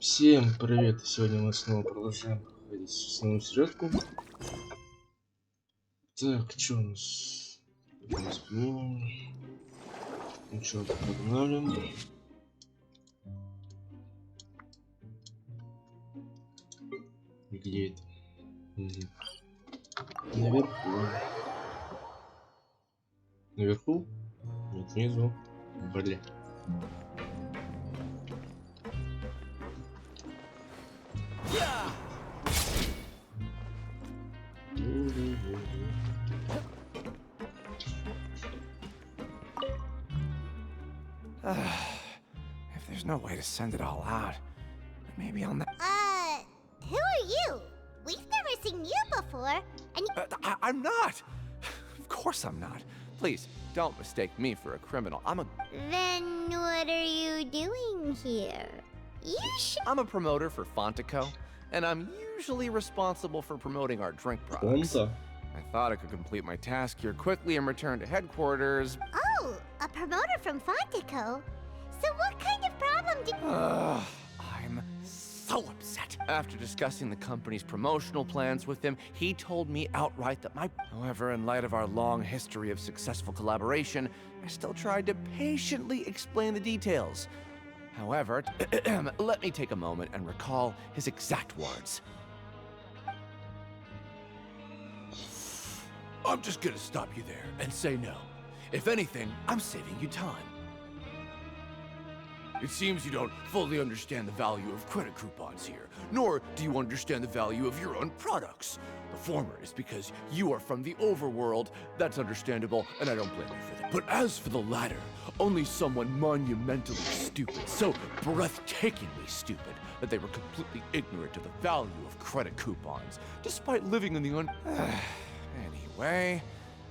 Всем привет! Сегодня мы снова продолжаем проходить основную сюжетку. Так, что у нас? Ну что, погнали. Где это? Наверху. Наверху? Нет, внизу. Блин. If there's no way to send it all out, maybe I'll not. Who are you? We've never seen you before, and I'm not! Of course I'm not. Please, don't mistake me for a criminal. Then what are you doing here? I'm a promoter for Fontico, and I'm usually responsible for promoting our drink products. Fonta? I thought I could complete my task here quickly and return to headquarters. Oh, a promoter from Fontico? So what kind of problem did... I'm so upset. After discussing the company's promotional plans with him, he told me outright that However, in light of our long history of successful collaboration, I still tried to patiently explain the details. However, let me take a moment and recall his exact words. I'm just gonna stop you there and say no. If anything, I'm saving you time. It seems you don't fully understand the value of credit coupons here, nor do you understand the value of your own products. The former is because you are from the overworld. That's understandable, and I don't blame you for that. But as for the latter, only someone monumentally stupid, so breathtakingly stupid, that they were completely ignorant of the value of credit coupons, despite living in the Anyway,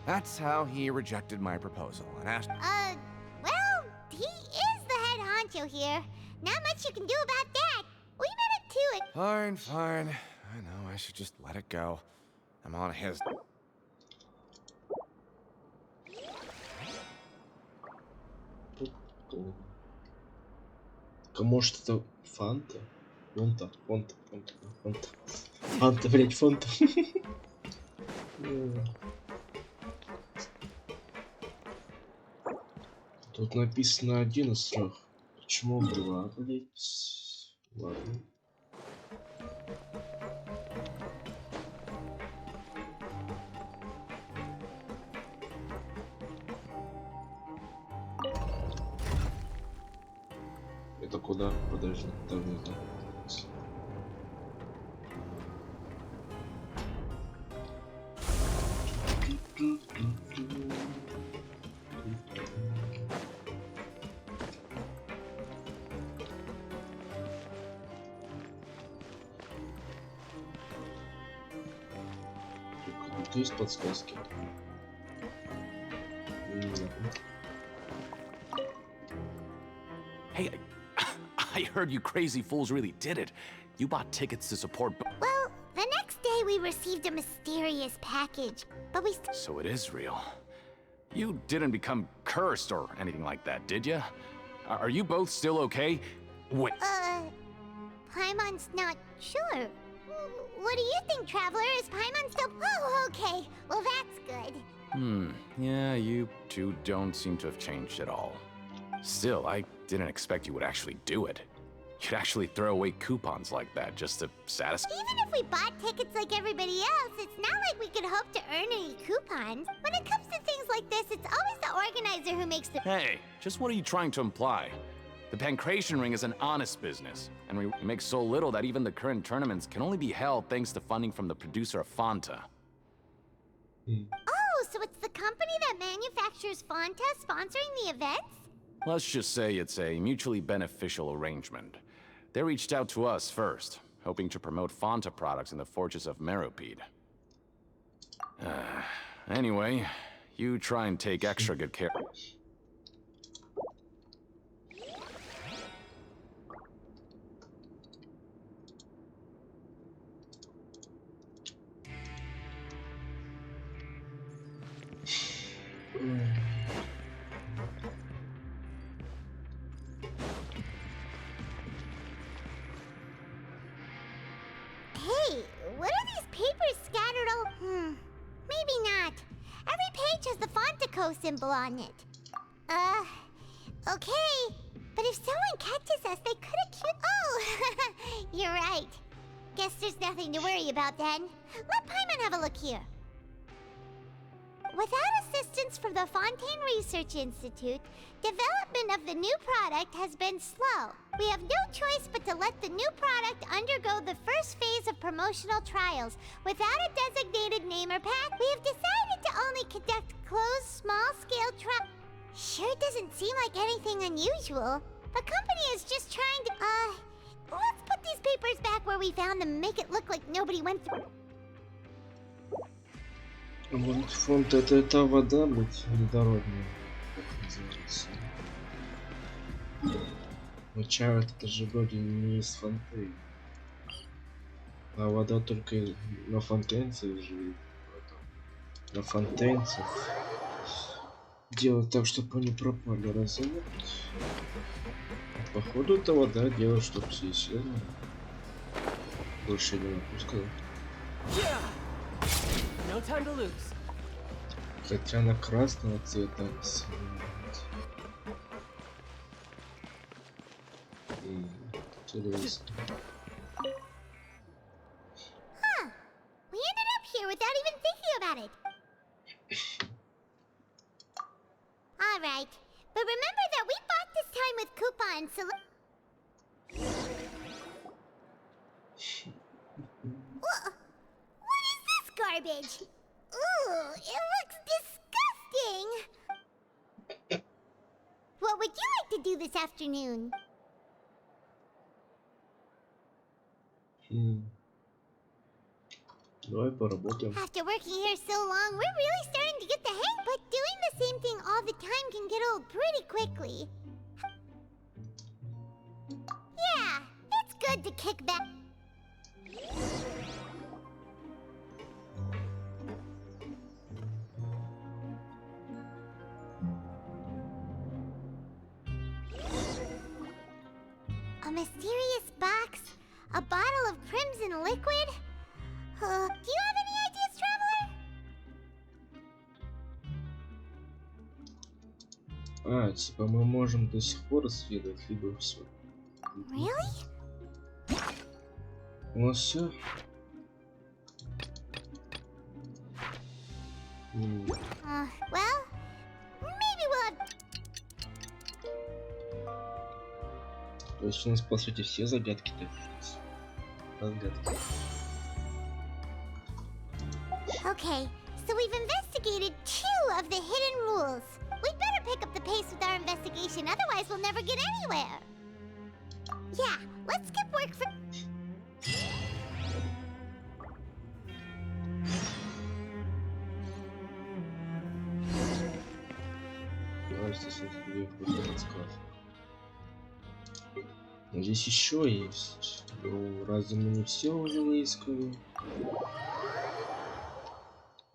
that's how he rejected my proposal and asked... well, he is the head honcho here. Not much you can do about that. We better do it. Fine, fine. I know, I should just let it go. I'm on his... А может это Фанта? Фонта. Фанта, блять, Фонта. Тут написано 11. Почему была, блять? Ладно. Это куда? Подожди, там не знаю. Тут есть подсказки. Hey, I heard you crazy fools really did it. You bought tickets to support... Well, the next day we received a mysterious package, but we So it is real. You didn't become cursed or anything like that, did you? Are you both still okay? Wait. Paimon's not sure. What do you think, Traveler? Is Paimon still... Oh, okay. Well, that's good. Yeah, you two don't seem to have changed at all. Still, I didn't expect you would actually do it. You'd actually throw away coupons like that just to satisfy... Even if we bought tickets like everybody else, it's not like we could hope to earn any coupons. When it comes to things like this, it's always the organizer who makes the... Hey, just what are you trying to imply? The Pancration Ring is an honest business, and we make so little that even the current tournaments can only be held thanks to funding from the producer of Fanta. Oh, so it's the company that manufactures Fanta sponsoring the events? Let's just say it's a mutually beneficial arrangement. They reached out to us first, hoping to promote Fanta products in the Fortress of Meropide. Anyway, you try and take extra good care. Hey, what are these papers scattered all? Maybe not. Every page has the Fontico symbol on it. Okay. But if someone catches us, they could accuse— Oh! You're right. Guess there's nothing to worry about then. Let Paimon have a look here. Without assistance from the Fontaine Research Institute, development of the new product has been slow. We have no choice but to let the new product undergo the first phase of promotional trials. Without a designated name or path, we have decided to only conduct closed, small-scale trials. Sure doesn't seem like anything unusual. The company is just trying to— let's put these papers back where we found them and make it look like nobody went through. Вот фонд это та вода, блядь, водородная, как называется. Вот чай это же вроде не из фонтейна. А вода только на фонтенцах живет. На фонтенцах. Делать так, чтобы они пропали, разве нет? Походу это вода делает, чтобы все исчезли. Больше не могу сказать. No time to lose. Хотя она красного цвета. Интересно. We ended up here without even thinking about it. Alright, but remember that we bought this time with coupons, so what is this garbage? Ooh, it looks disgusting! What would you like to do this afternoon? Давай поработаем. After working here so long, we're really starting to get the hang, but doing the same thing all the time can get old pretty quickly. Yeah, it's good to kick back. A mysterious box? A bottle of crimson liquid? Do you have any ideas, Traveler? Типа мы можем до сих пор исследовать, либо все. Really? У нас все. Well, maybe we'll have... То есть у нас по сути все загадки-то. Разгадки. Okay, so we've investigated 2 of the hidden rules. We'd better pick up the pace with our investigation, otherwise we'll never get anywhere. Yeah, let's skip work for... Здесь еще есть. Ну, разве мы не все уже не искали?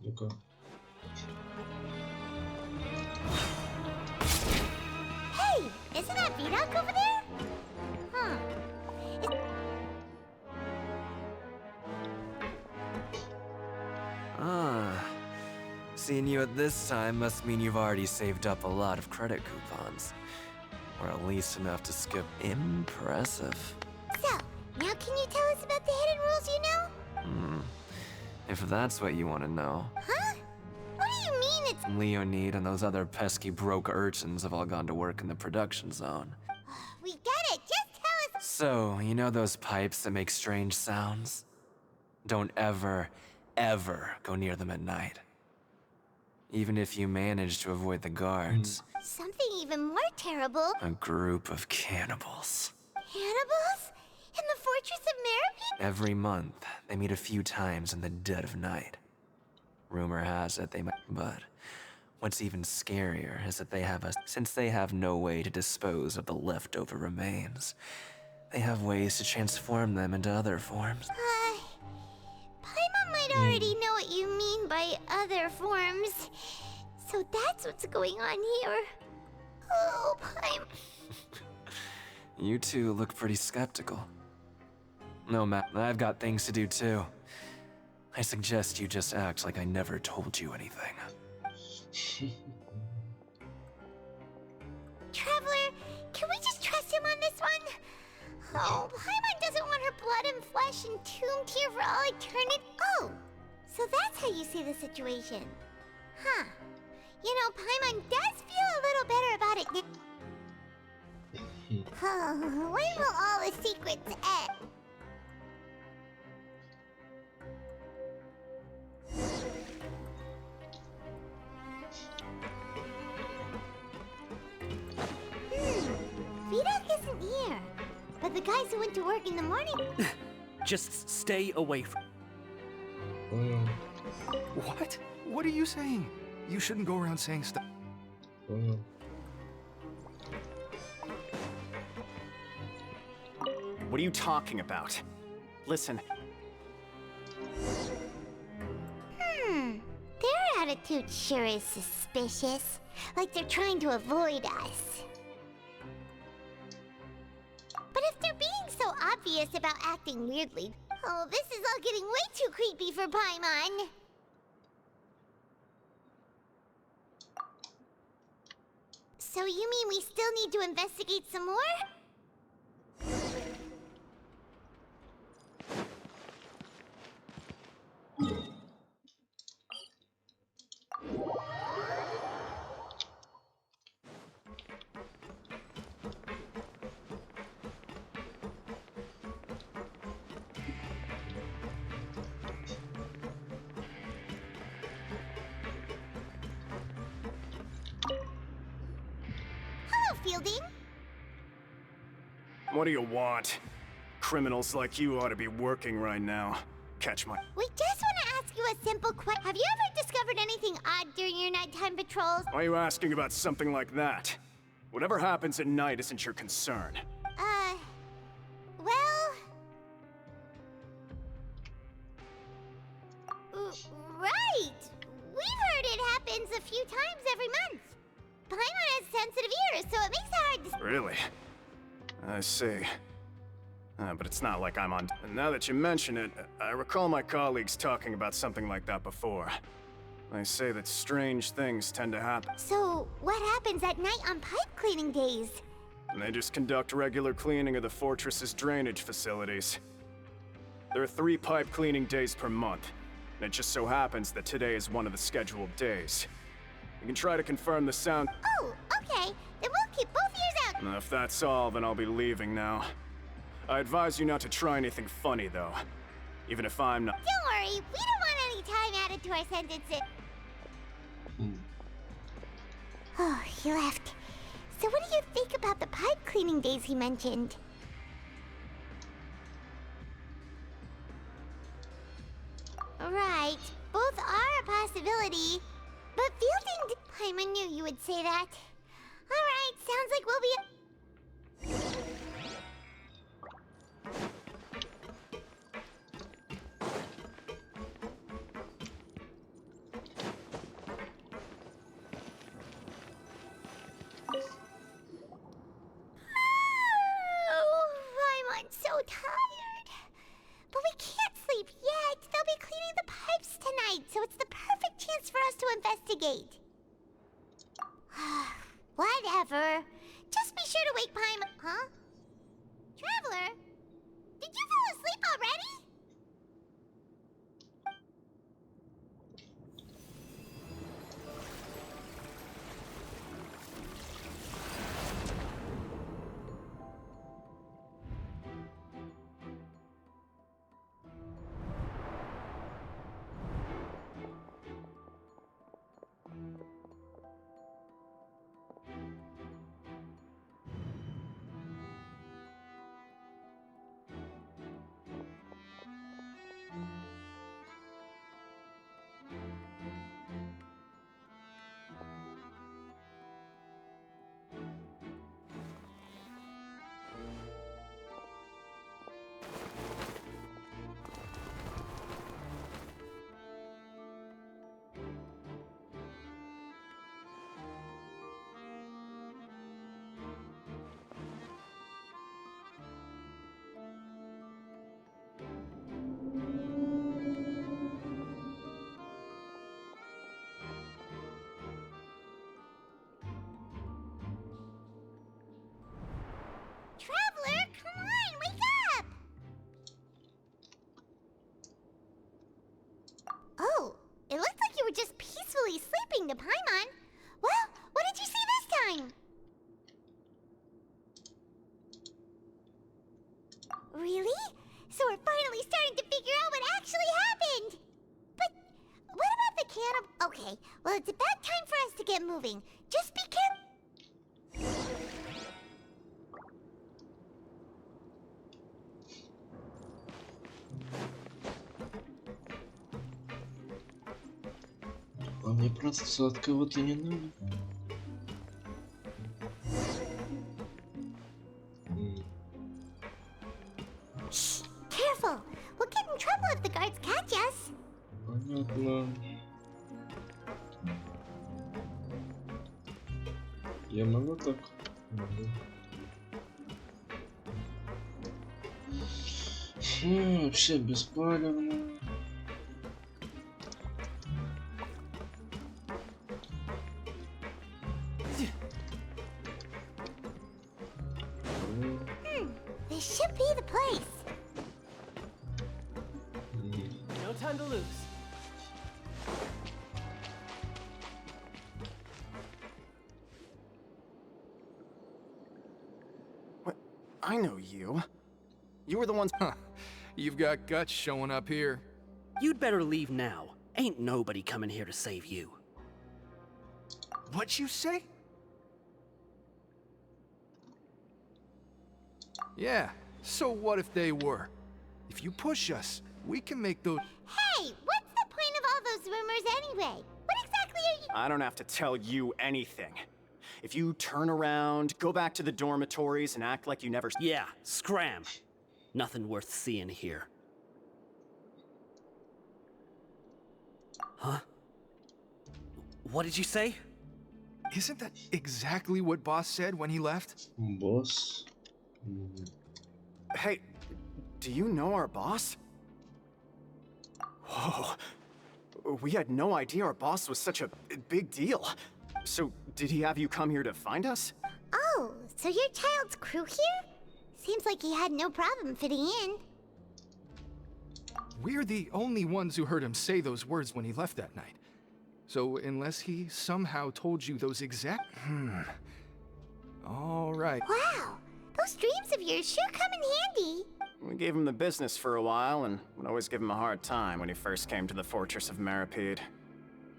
Ну-ка. Hey, isn't that Vidoc over there? Huh. Seeing you at this time must mean you've already saved up a lot of credit coupons. Or at least enough to skip. Impressive. So, now can you tell us about the hidden rules you know? If that's what you want to know. Huh? What do you mean it's... Leonid and those other pesky broke urchins have all gone to work in the production zone. We get it, just tell us... So, you know those pipes that make strange sounds? Don't ever, ever go near them at night. Even if you manage to avoid the guards. Something even more terrible. A group of cannibals. Cannibals? In the Fortress of Meripede? Every month, they meet a few times in the dead of night. Rumor has it they might, but what's even scarier is that since they have no way to dispose of the leftover remains, they have ways to transform them into other forms. Paimon might already know what you mean by other forms. So that's what's going on here. Oh, Paimon. You two look pretty skeptical. No, Matt, I've got things to do too. I suggest you just act like I never told you anything. Traveler, can we just trust him on this one? Oh, Paimon doesn't want her blood and flesh entombed here for all eternity. Oh, so that's how you see the situation. Huh. You know, Paimon does feel a little better about it. Oh, when will all the secrets end? Vidok isn't here. But the guys who went to work in the morning... Just stay away from... What? What are you saying? You shouldn't go around saying stuff. What are you talking about? Listen, Their attitude sure is suspicious. Like they're trying to avoid us. But if they're being so obvious about acting weirdly... Oh, this is all getting way too creepy for Paimon. So you mean we still need to investigate some more? Hello, Fielding. what do you want? Criminals like you ought to be working right now. Catch my... We just want to ask you a simple question. Have you ever discovered anything odd during your nighttime patrols? Why are you asking about something like that? Whatever happens at night isn't your concern. Well... Right! We've heard it happens a few times every month. Paimon has sensitive ears, so it makes it hard to... Really? I see. But it's not like I'm on... And now that you mention it, I recall my colleagues talking about something like that before. They say that strange things tend to happen. So, what happens at night on pipe cleaning days? And they just conduct regular cleaning of the fortress's drainage facilities. There are 3 pipe cleaning days per month. And it just so happens that today is one of the scheduled days. You can try to confirm the sound... Oh, okay. Then we'll keep both ears out. And if that's all, then I'll be leaving now. I advise you not to try anything funny, though. Even if I'm not... Don't worry, we don't want any time added to our sentences. Oh, he left. So what do you think about the pipe cleaning days he mentioned? Right, both are a possibility. But Fielding... Paimon knew you would say that. Alright, sounds like we'll be... I'm so tired. But we can't sleep yet. They'll be cleaning the pipes tonight, so it's the perfect chance for us to investigate. Whatever. Just be sure to wake Paimon. Huh? Traveler? Did you fall asleep already? trying to figure out what actually happened. But what about the cannibal? Okay, well, it's about time for us to get moving. Just be careful. А мне просто от кого-то не надо. Shh, careful. We'll get in trouble if the guards catch us. Понятно. Я могу так? Могу. Вообще беспалевно. This should be the place. No time to lose. What? I know you. You were the ones. Huh. You've got guts showing up here. You'd better leave now. Ain't nobody coming here to save you. What'd you say? Yeah, so what if they were? If you push us, we can make those... Hey, what's the point of all those rumors anyway? What exactly are you... I don't have to tell you anything. If you turn around, go back to the dormitories, and act like you never. Yeah, scram. Nothing worth seeing here. Huh? What did you say? Isn't that exactly what Boss said when he left? Босс. Hey, do you know our boss? Whoa. We had no idea our boss was such a big deal. So, did he have you come here to find us? Oh, so you're Child's crew here? Seems like he had no problem fitting in. We're the only ones who heard him say those words when he left that night. So, unless he somehow told you those exact... All right. Wow, those dreams of yours sure come in handy. We gave him the business for a while, and would always give him a hard time when he first came to the fortress of Maripede.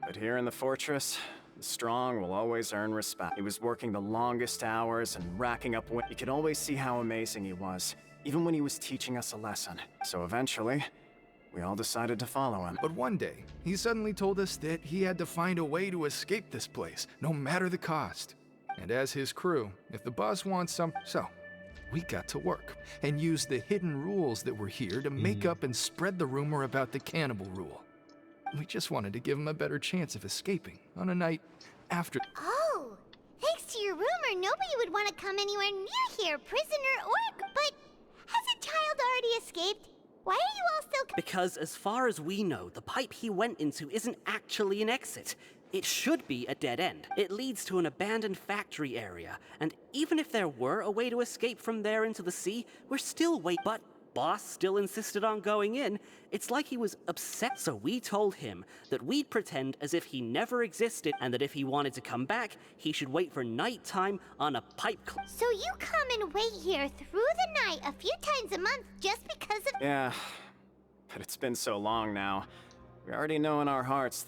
But here in the fortress, the strong will always earn respect. He was working the longest hours and racking up You could always see how amazing he was, even when he was teaching us a lesson. So eventually, we all decided to follow him. But one day, he suddenly told us that he had to find a way to escape this place, no matter the cost. And as his crew, if the boss wants some... So, we got to work, and used the hidden rules that were here to make up and spread the rumor about the cannibal rule. We just wanted to give him a better chance of escaping on a night after... Oh, thanks to your rumor, nobody would want to come anywhere near here, prisoner or... But hasn't Child already escaped? Why are you all still... Because as far as we know, the pipe he went into isn't actually an exit. It should be a dead end. It leads to an abandoned factory area, and even if there were a way to escape from there into the sea, we're still But Boss still insisted on going in. It's like he was upset, so we told him that we'd pretend as if he never existed, and that if he wanted to come back, he should wait for nighttime on a pipe So you come and wait here through the night a few times a month just because of... Yeah, but it's been so long now. We already know in our hearts...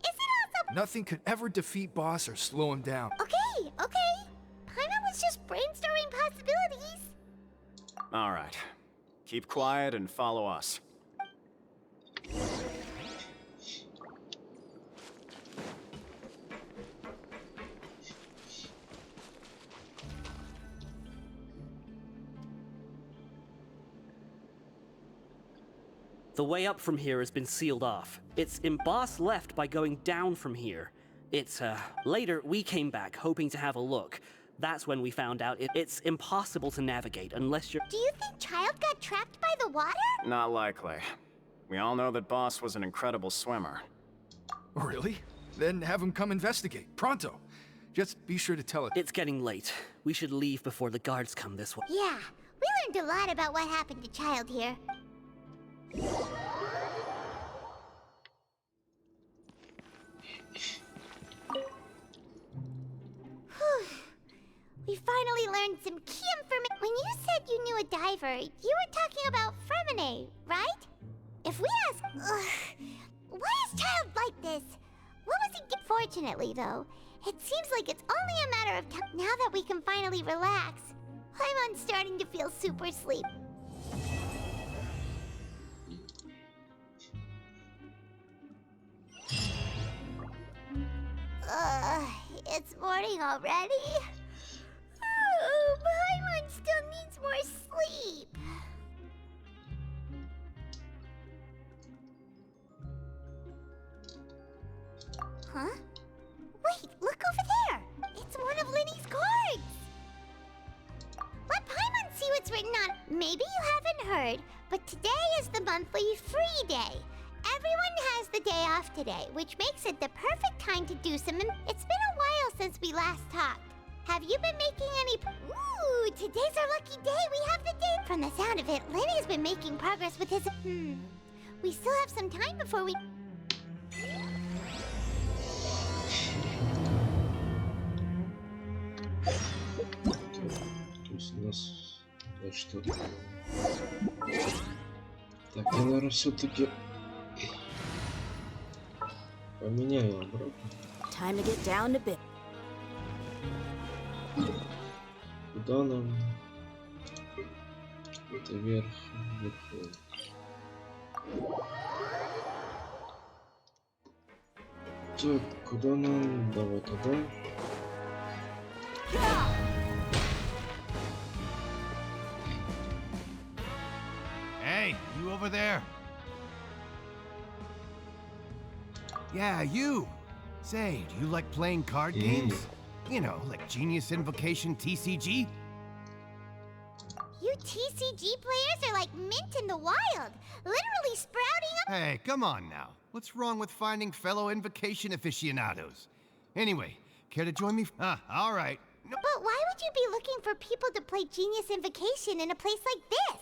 Is it also... Nothing could ever defeat Boss or slow him down. Okay. Paimon was just brainstorming possibilities. All right. Keep quiet and follow us. The way up from here has been sealed off. Boss left by going down from here. Later, we came back, hoping to have a look. That's when we found out it's impossible to navigate unless you're... Do you think Child got trapped by the water? Not likely. We all know that Boss was an incredible swimmer. Really? Then have him come investigate, pronto. Just be sure to tell it. It's getting late. We should leave before the guards come this way. Yeah, we learned a lot about what happened to Child here. We finally learned some key information. When you said you knew a diver, you were talking about Fremine, right? If we ask, why is Child like this? What was he get? Fortunately, though, it seems like it's only a matter of time now that we can finally relax. I'm starting to feel super sleep. It's morning already? Oh, Paimon still needs more sleep. Huh? Wait, look over there! It's one of Linny's cards! Let Paimon see what's written on. Maybe you haven't heard, but today is the monthly free day. Everyone has the day off today, which makes it the perfect time to do some. It's been a while since we last talked. Have you been making any? Ooh, today's our lucky day. We have the day. From the sound of it, Lenny's been making progress with his. We still have some time before we. То есть у нас что-то. Так, я, наверное, все-таки поменяю обратно. Time to get down to bed. Куда нам? Это вверх, вверху. Так, куда нам? Давай туда. Hey, you over there? Yeah, you. Say, do you like playing card games? You know, like Genius Invocation TCG? You TCG players are like mint in the wild, literally sprouting up. Hey, come on now. What's wrong with finding fellow Invocation aficionados? Anyway, care to join me? All right. No. But why would you be looking for people to play Genius Invocation in a place like this?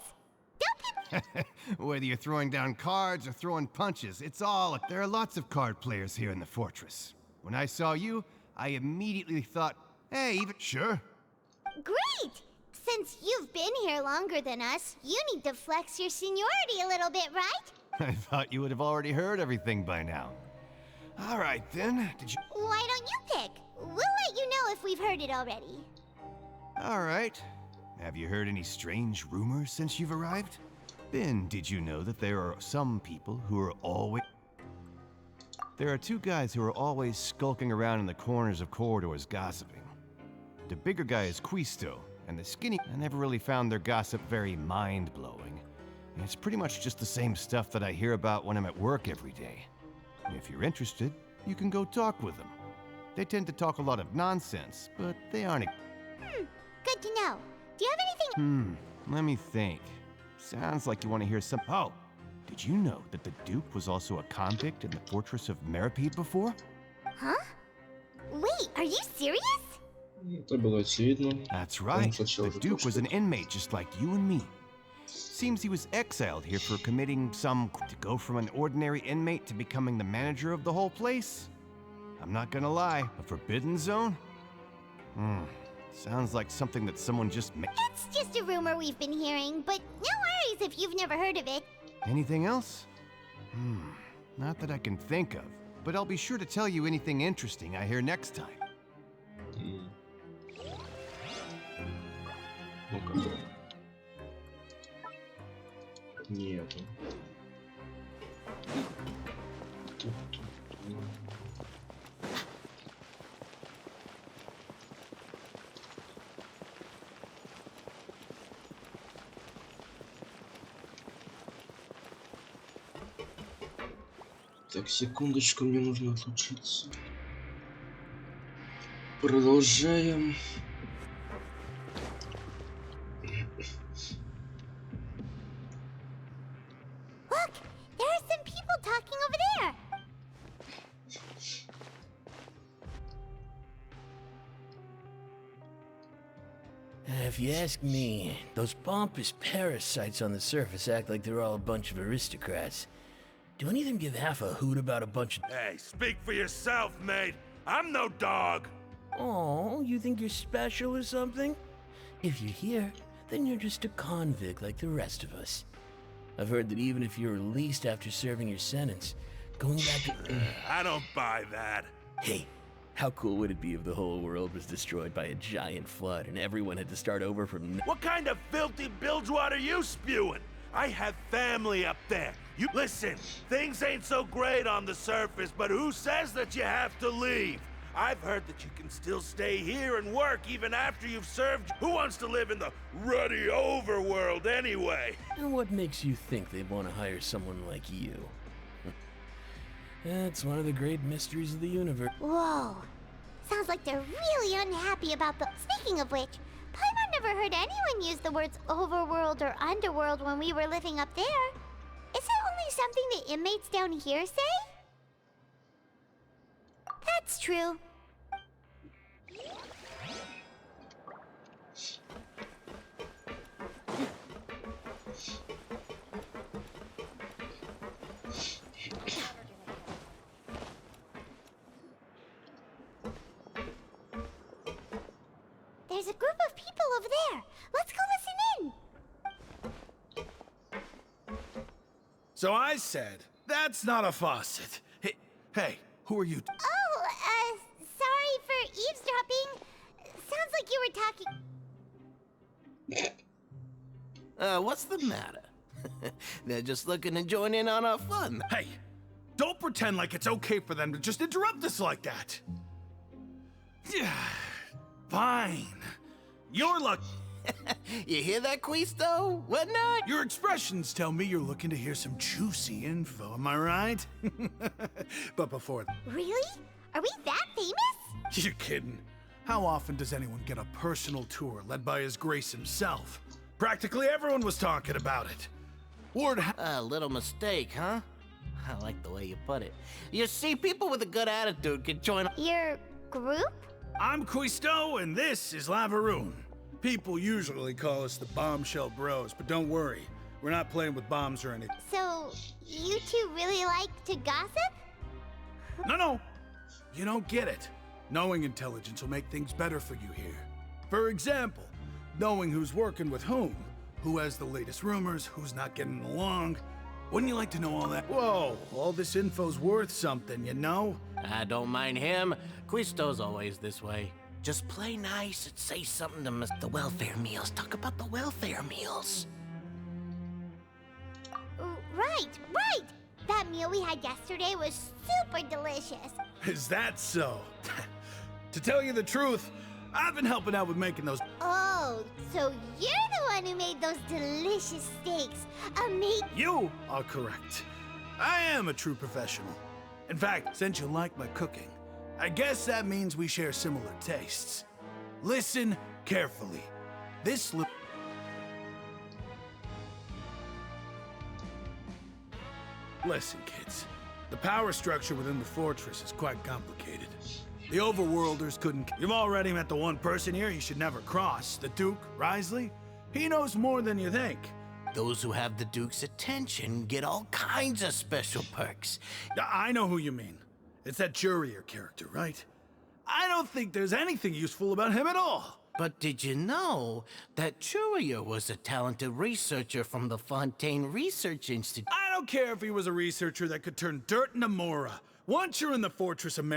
Don't people. Whether you're throwing down cards or throwing punches, it's all. There are lots of card players here in the fortress. When I saw you, I immediately thought, hey, even. Sure. Great! Since you've been here longer than us, you need to flex your seniority a little bit, right? I thought you would have already heard everything by now. All right, then. Did you? Why don't you pick? We'll let you know if we've heard it already. All right. Have you heard any strange rumors since you've arrived? Ben, did you know that there are some people who are always... There are two guys who are always skulking around in the corners of corridors gossiping. The bigger guy is Quisto, and the skinny... I never really found their gossip very mind-blowing. And it's pretty much just the same stuff that I hear about when I'm at work every day. If you're interested, you can go talk with them. They tend to talk a lot of nonsense, but they aren't... Good to know. Do you have anything? Let me think. Sounds like you want to hear some... Oh! Did you know that the Duke was also a convict in the fortress of Meripede before? Huh? Wait, are you serious? Это было очевидно. That's right. The Duke was an inmate just like you and me. Seems he was exiled here for committing some... To go from an ordinary inmate to becoming the manager of the whole place? I'm not gonna lie, a forbidden zone? Sounds like something that someone just made. It's just a rumor we've been hearing, but no worries if you've never heard of it. Anything else? Not that I can think of, but I'll be sure to tell you anything interesting I hear next time. Ну-ка. Нету. Так, секундочку, мне нужно отлучиться. Продолжаем. Look, there are some people talking over there. If you ask me, those pompous parasites on the surface act like they're all a bunch of aristocrats. Do any of them give half a hoot about a bunch of... Hey, speak for yourself, mate. I'm no dog. Oh, you think you're special or something? If you're here, then you're just a convict like the rest of us. I've heard that even if you're released after serving your sentence, going back to... I don't buy that. Hey, how cool would it be if the whole world was destroyed by a giant flood and everyone had to start over from... What kind of filthy bilgewater are you spewing? I have family up there. You listen, things ain't so great on the surface, but who says that you have to leave? I've heard that you can still stay here and work even after you've served. Who wants to live in the ruddy overworld anyway? And what makes you think they'd want to hire someone like you? That's one of the great mysteries of the universe. Whoa. Sounds like they're really unhappy about the... Speaking of which, Paimon never heard anyone use the words overworld or underworld when we were living up there. Is it only something the inmates down here say? That's true. There's a group of people over there. Let's go listen in. So I said, that's not a faucet. Hey, who are you? Oh, sorry for eavesdropping. Sounds like you were talking... What's the matter? They're just looking to join in on our fun. Hey, don't pretend like it's okay for them to just interrupt us like that. Fine. You're lucky. You hear that, Quisto? What not? Your expressions tell me you're looking to hear some juicy info, am I right? But before... Really? Are we that famous? You're kidding. How often does anyone get a personal tour led by His Grace himself? Practically everyone was talking about it. Word A little mistake, huh? I like the way you put it. You see, people with a good attitude can join... Your group? I'm Quisto, and this is Lavaroon. People usually call us the Bombshell Bros, but don't worry. We're not playing with bombs or anything. So, you two really like to gossip? No. You don't get it. Knowing intelligence will make things better for you here. For example, knowing who's working with whom, who has the latest rumors, who's not getting along. Wouldn't you like to know all that? Whoa, all this info's worth something, you know? I don't mind him. Quisto's always this way. Just play nice and say something to the welfare meals. Talk about the welfare meals. Right. That meal we had yesterday was super delicious. Is that so? To tell you the truth, I've been helping out with making those. Oh, so you're the one who made those delicious steaks. Amazing. You are correct. I am a true professional. In fact, since you like my cooking, I guess that means we share similar tastes. Listen carefully. This Listen, kids. The power structure within the fortress is quite complicated. The overworlders couldn't... You've already met the one person here you should never cross. The Duke, Risley. He knows more than you think. Those who have the Duke's attention get all kinds of special perks. I know who you mean. It's that Jurier character, right? I don't think there's anything useful about him at all. But did you know that Jurier was a talented researcher from the Fontaine Research Institute? I don't care if he was a researcher that could turn dirt into Mora. Once you're in the Fortress of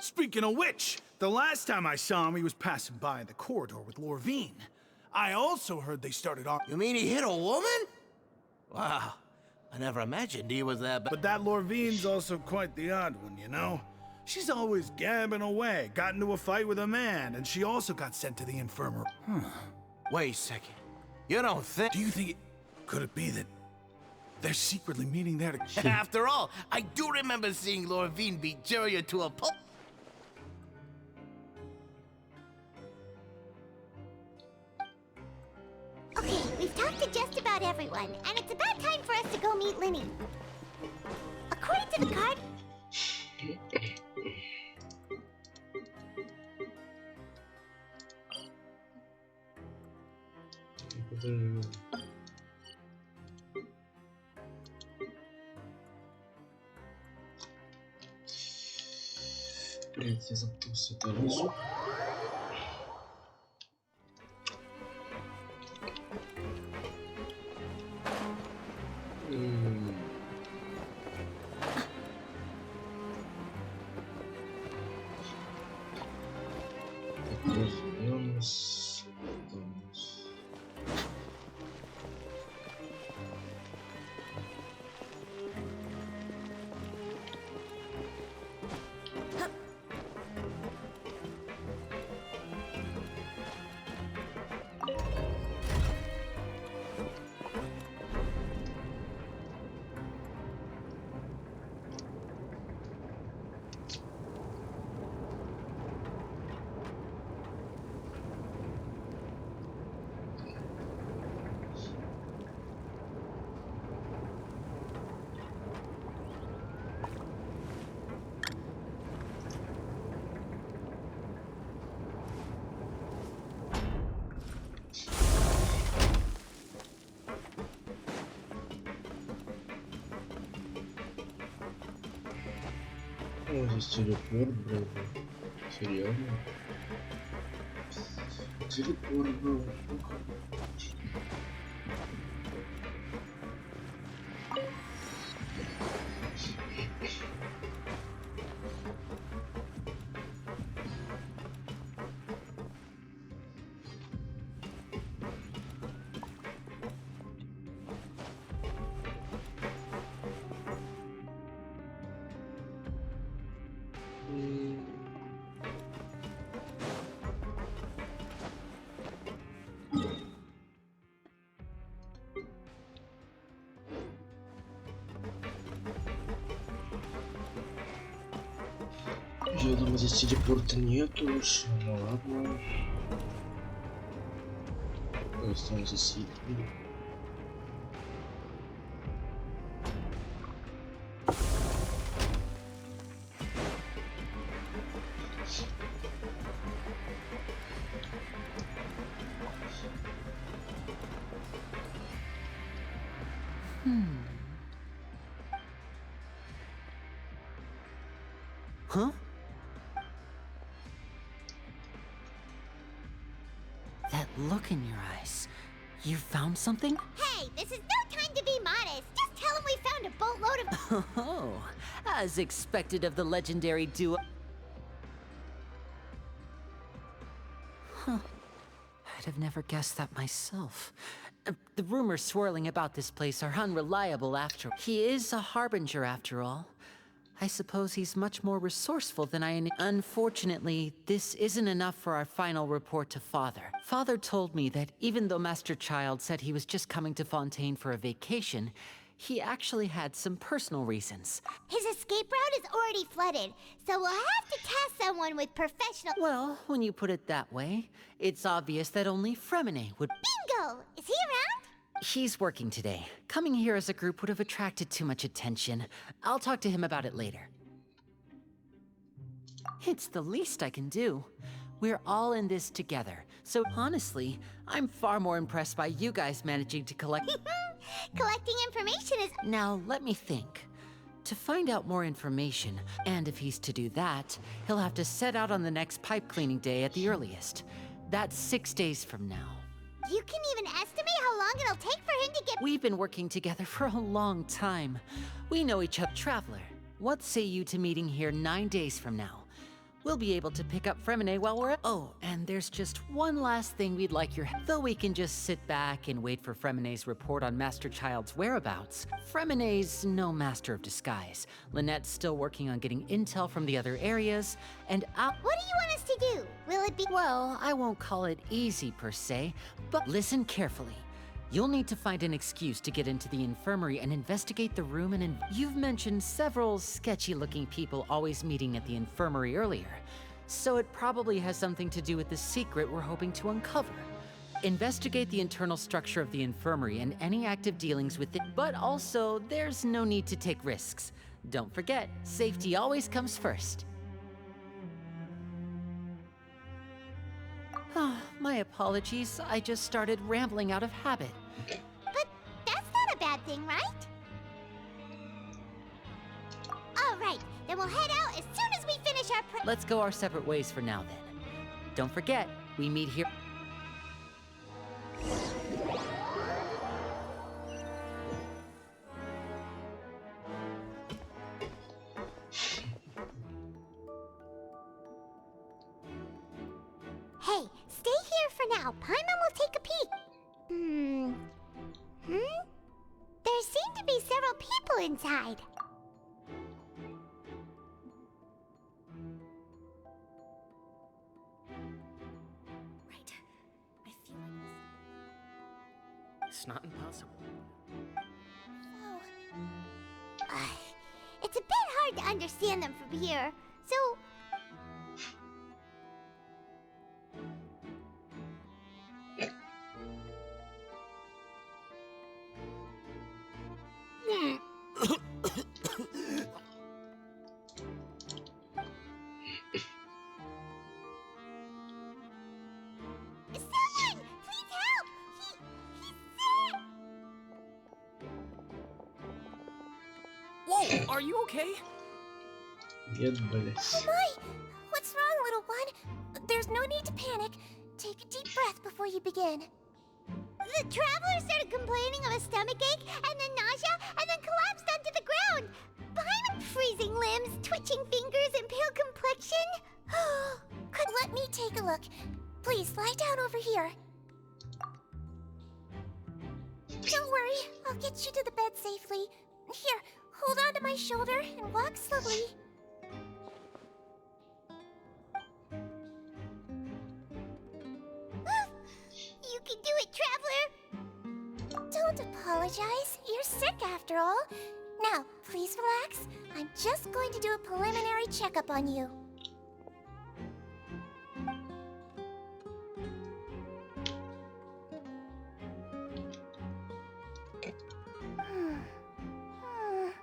Speaking of which, the last time I saw him, he was passing by in the corridor with Lorvine. I also heard they started on... You mean he hit a woman? Wow, I never imagined he was that bad. But that Lorvine's also quite the odd one, you know? She's always gabbing away, got into a fight with a man, and she also got sent to the infirmary. Wait a second. You don't think... Do you think could it be that they're secretly meeting there to... After all, I do remember seeing Lorvine beat Jurier to a pulp. Okay, we've talked to just about everyone, and it's about time for us to go meet Linny. According to the card... Блять, я запутался, это внизу. Развернемся. О, здесь телепорт был. Серьезно? Телепорт был. Я думаю, здесь телепорта нету уж. Ну ладно. Просто он здесь сидит. Huh? That look in your eyes. You found something? Hey, this is no time to be modest. Just tell him we found a boatload of... Oh, as expected of the legendary duo. Huh. I'd have never guessed that myself. The rumors swirling about this place are unreliable after. He is a harbinger after all. I suppose he's much more resourceful than I... Unfortunately, this isn't enough for our final report to Father. Father told me that even though Master Child said he was just coming to Fontaine for a vacation, he actually had some personal reasons. His escape route is already flooded, so we'll have to task someone with professional... Well, when you put it that way, it's obvious that only Fremine would... Bingo! Is he around? He's working today. Coming here as a group would have attracted too much attention. I'll talk to him about it later. It's the least I can do. We're all in this together. So honestly, I'm far more impressed by you guys managing to collect... Collecting information is... Now, let me think. To find out more information, and if he's to do that, he'll have to set out on the next pipe cleaning day at the earliest. That's 6 days from now. You can even estimate how long it'll take for him to get... We've been working together for a long time. We know each other. Traveler, what say you to meeting here 9 days from now? We'll be able to pick up Fremine while we're at... Oh, and there's just one last thing we'd like your... Though we can just sit back and wait for Fremine's report on Master Child's whereabouts, Fremine's no master of disguise. Lynette's still working on getting intel from the other areas, and What do you want us to do? Will it be... Well, I won't call it easy per se, but listen carefully. You'll need to find an excuse to get into the infirmary and investigate the room and You've mentioned several sketchy-looking people always meeting at the infirmary earlier, so it probably has something to do with the secret we're hoping to uncover. Investigate the internal structure of the infirmary and any active dealings with it, but also, there's no need to take risks. Don't forget, safety always comes first. My apologies, I just started rambling out of habit. But that's not a bad thing, right? All right, then we'll head out as soon as we finish finish our Let's go our separate ways for now, then. Don't forget, we meet here. Hey, stay here for now. Paimon will take a peek. There seem to be several people inside. Right. I feel like it's not impossible. Oh. It's a bit hard to understand them from here, so... Someone! Please help! He's sick! Whoa, are you okay? Нет, блядь. Oh my! What's wrong, little one? There's no need to panic. Take a deep breath before you begin. The traveler started complaining of a stomachache, and then nausea, and then collapsed onto the ground. Behind freezing limbs, twitching fingers, and pale complexion. Let me take a look. Please, lie down over here. Don't worry, I'll get you to the bed safely. Here, hold on to my shoulder and walk slowly. You can do it, traveler! Don't apologize. You're sick after all. Now, please relax. I'm just going to do a preliminary checkup on you.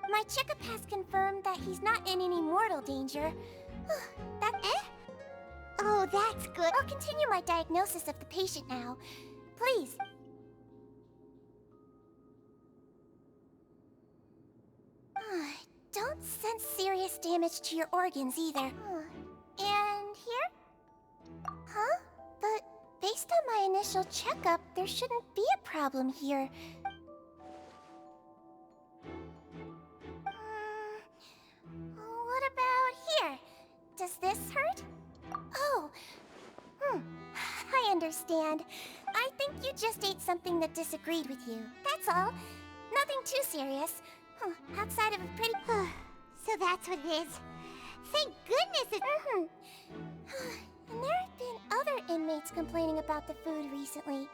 My checkup has confirmed that he's not in any mortal danger. Oh, that's good. I'll continue my diagnosis of the patient now. Please. Don't sense serious damage to your organs either. And here? Huh? But based on my initial checkup, there shouldn't be a problem here. What about here? Does this hurt? Oh. I understand. I think you just ate something that disagreed with you. That's all. Nothing too serious. Outside of a pretty... So that's what it is. Thank goodness it... And there have been other inmates complaining about the food recently.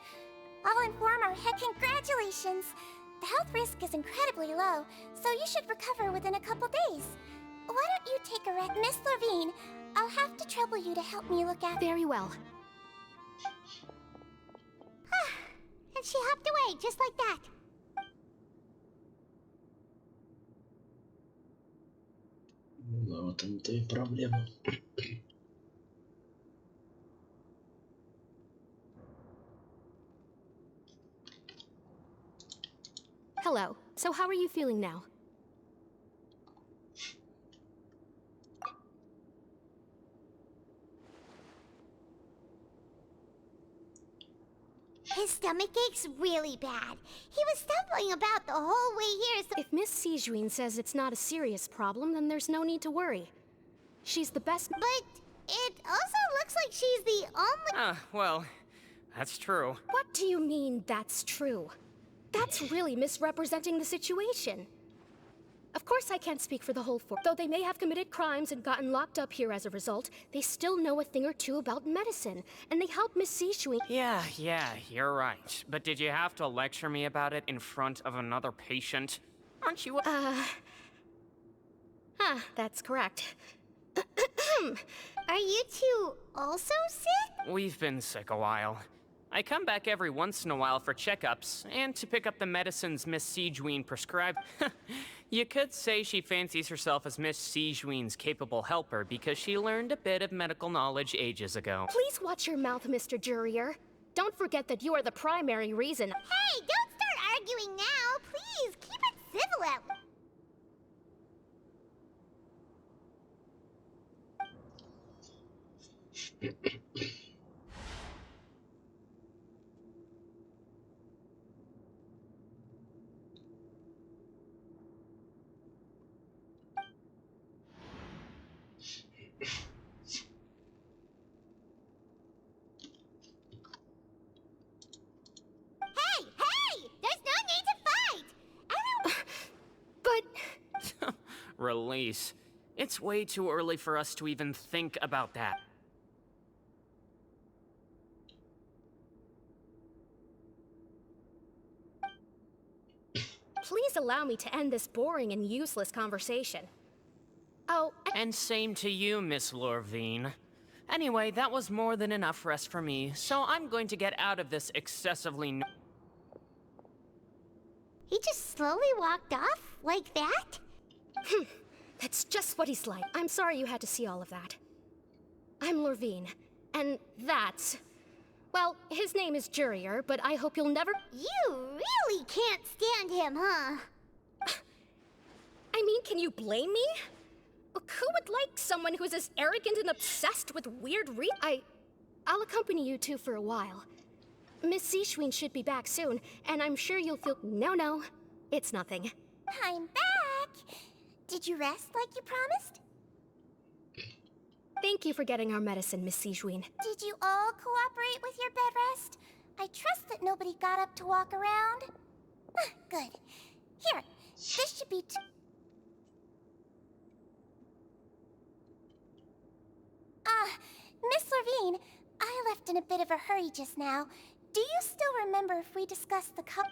I'll inform our head. Congratulations! The health risk is incredibly low, so you should recover within a couple days. Why don't you take a rest? Miss Levine, I'll have to trouble you to help me look after... Very well. And she hopped away, just like that. Да, вот это и проблема. Hello. So how are you feeling now? His stomach ache's really bad. He was stumbling about the whole way here, so... If Miss Sijuin says it's not a serious problem, then there's no need to worry. She's the best... But it also looks like she's the only... Well, that's true. What do you mean, that's true? That's really misrepresenting the situation. Of course I can't speak for the whole force. Though they may have committed crimes and gotten locked up here as a result, they still know a thing or two about medicine, and they help Miss Sijuin. Yeah, you're right. But did you have to lecture me about it in front of another patient? Aren't you That's correct. Are you two also sick? We've been sick a while. I come back every once in a while for checkups, and to pick up the medicines Miss Sijuin prescribed. You could say she fancies herself as Miss Sijuin's capable helper because she learned a bit of medical knowledge ages ago. Please watch your mouth, Mr. Jurier. Don't forget that you are the primary reason. Hey, don't start arguing now. Please, keep it civil out. Hey, hey! There's no need to fight! But Release. It's way too early for us to even think about that. please allow me to end this boring and useless conversation. Oh, And same to you, Miss Lorvine. Anyway, that was more than enough rest for me, so I'm going to get out of this excessively He just slowly walked off like that? That's just what he's like. I'm sorry you had to see all of that. I'm Lorvine, and that's... Well, his name is Jurier, but I hope you'll never... You really can't stand him, huh? I mean, can you blame me? Who would like someone who's as arrogant and obsessed with weird I'll accompany you two for a while. Miss Sishwin should be back soon, and I'm sure you'll feel... No, it's nothing. I'm back! Did you rest like you promised? Thank you for getting our medicine, Miss Sishwin. Did you all cooperate with your bed rest? I trust that nobody got up to walk around. Good. Here, this should be... Miss Lorvine, I left in a bit of a hurry just now. Do you still remember if we discussed the cup?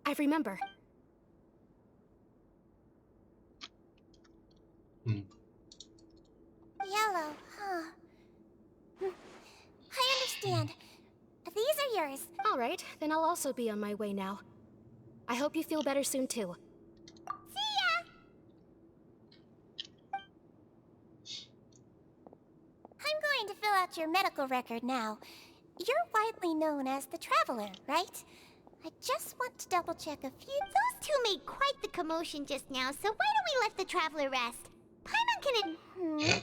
I remember. Yellow, huh? I understand. These are yours. All right, then I'll also be on my way now. I hope you feel better soon, too. See ya! I'm going to fill out your medical record now. You're widely known as the Traveler, right? I just want to double-check a few... Those two made quite the commotion just now, so why don't we let the Traveler rest? Paimon can...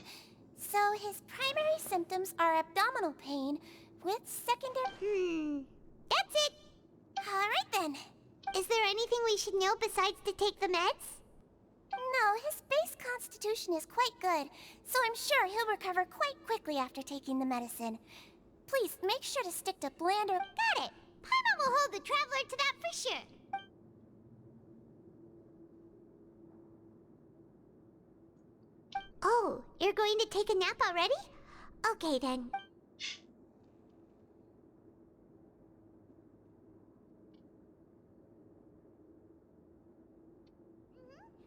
So his primary symptoms are abdominal pain with secondary... That's it! Alright then. Is there anything we should know besides to take the meds? No, his base constitution is quite good, so I'm sure he'll recover quite quickly after taking the medicine. Please, make sure to stick to bland or... Got it! Paimon will hold the Traveler to that for sure. Oh, you're going to take a nap already? Okay then.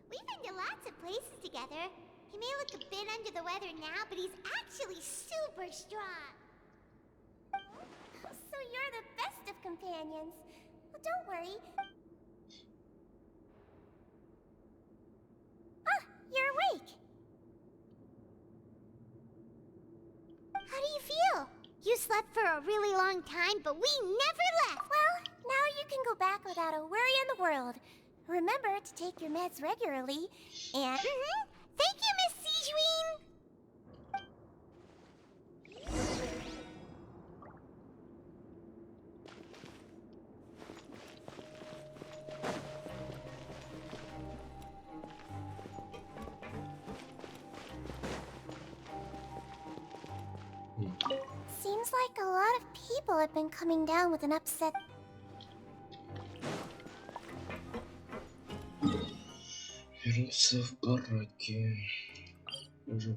We've been to lots of places together. He may look a bit under the weather now, but he's actually super strong. So you're the best of companions. Well, don't worry. You're awake. How do you feel? You slept for a really long time, but we never left. Well, now you can go back without a worry in the world. Remember to take your meds regularly, and... Thank you, Miss Sijween! Seems like a lot of people have been coming down with an upset... Вернуться в бараки. Уже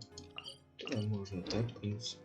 можно, так, в принципе.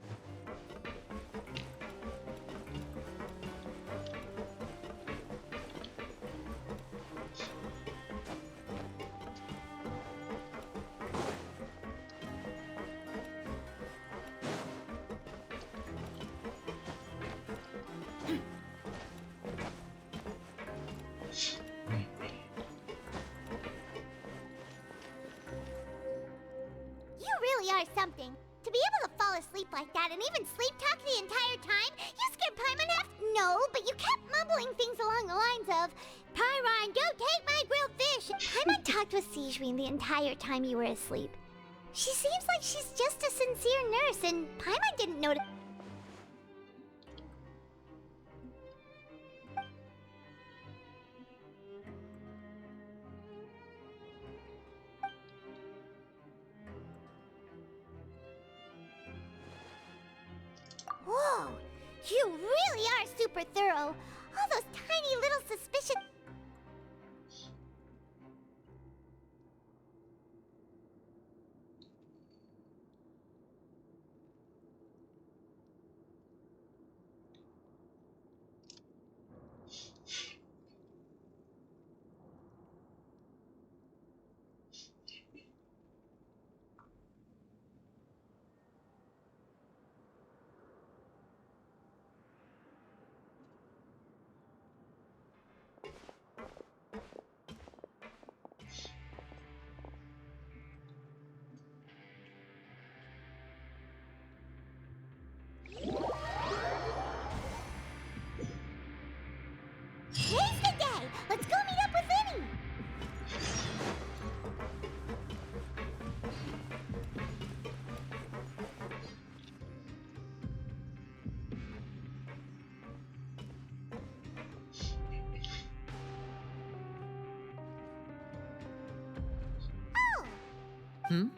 Something. To be able to fall asleep like that and even sleep talk the entire time, you scared Paimon half... No, but you kept mumbling things along the lines of, Pyron, go take my grilled fish! Paimon talked with Sijween the entire time you were asleep. She seems like she's just a sincere nurse, and Paimon didn't notice. Whoa! You really are super thorough. All those tiny little suspicions. Today's the day! Let's go meet up with Vinny! Oh! Hmm?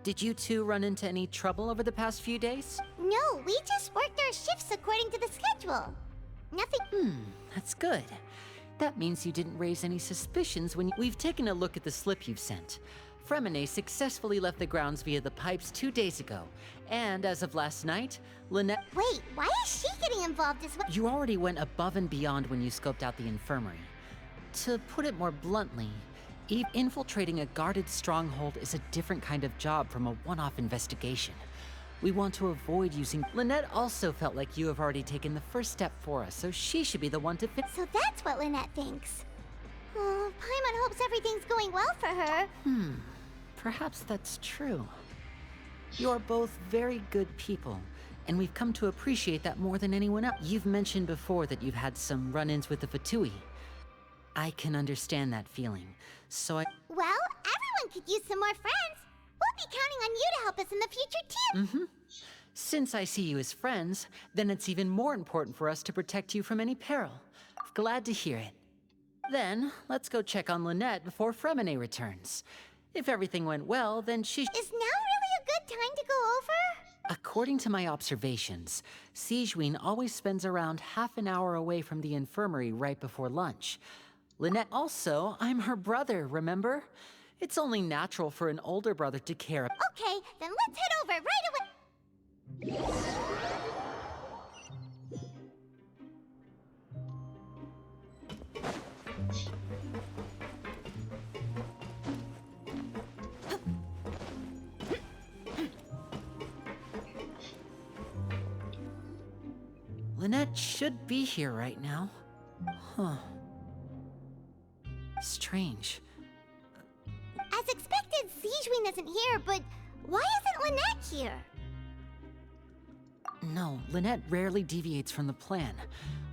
Did you two run into any trouble over the past few days? No, we just worked our shifts according to the schedule. Nothing. That's good. That means you didn't raise any suspicions when we've taken a look at the slip you've sent. Fremeneh successfully left the grounds via the pipes 2 days ago, and as of last night, Lynette— Wait, why is she getting involved as well? You already went above and beyond when you scoped out the infirmary. To put it more bluntly, infiltrating a guarded stronghold is a different kind of job from a one-off investigation. We want to avoid using— Lynette also felt like you have already taken the first step for us, so she should be the one to fit— So that's what Lynette thinks. Oh, Paimon hopes everything's going well for her. Perhaps that's true. You're both very good people, and we've come to appreciate that more than anyone else. You've mentioned before that you've had some run-ins with the Fatui. I can understand that feeling, so Well, everyone could use some more friends. We'll be counting on you to help us in the future, too. Since I see you as friends, then it's even more important for us to protect you from any peril. Glad to hear it. Then, let's go check on Lynette before Fremeneh returns. If everything went well, then she— Is now really a good time to go over? According to my observations, Sigewinne always spends around half an hour away from the infirmary right before lunch. Lynette also, I'm her brother, remember? It's only natural for an older brother to care. Okay, then let's head over right away. Lynette should be here right now. Huh. Strange. As expected, Sigewinne isn't here, but why isn't Lynette here? No, Lynette rarely deviates from the plan.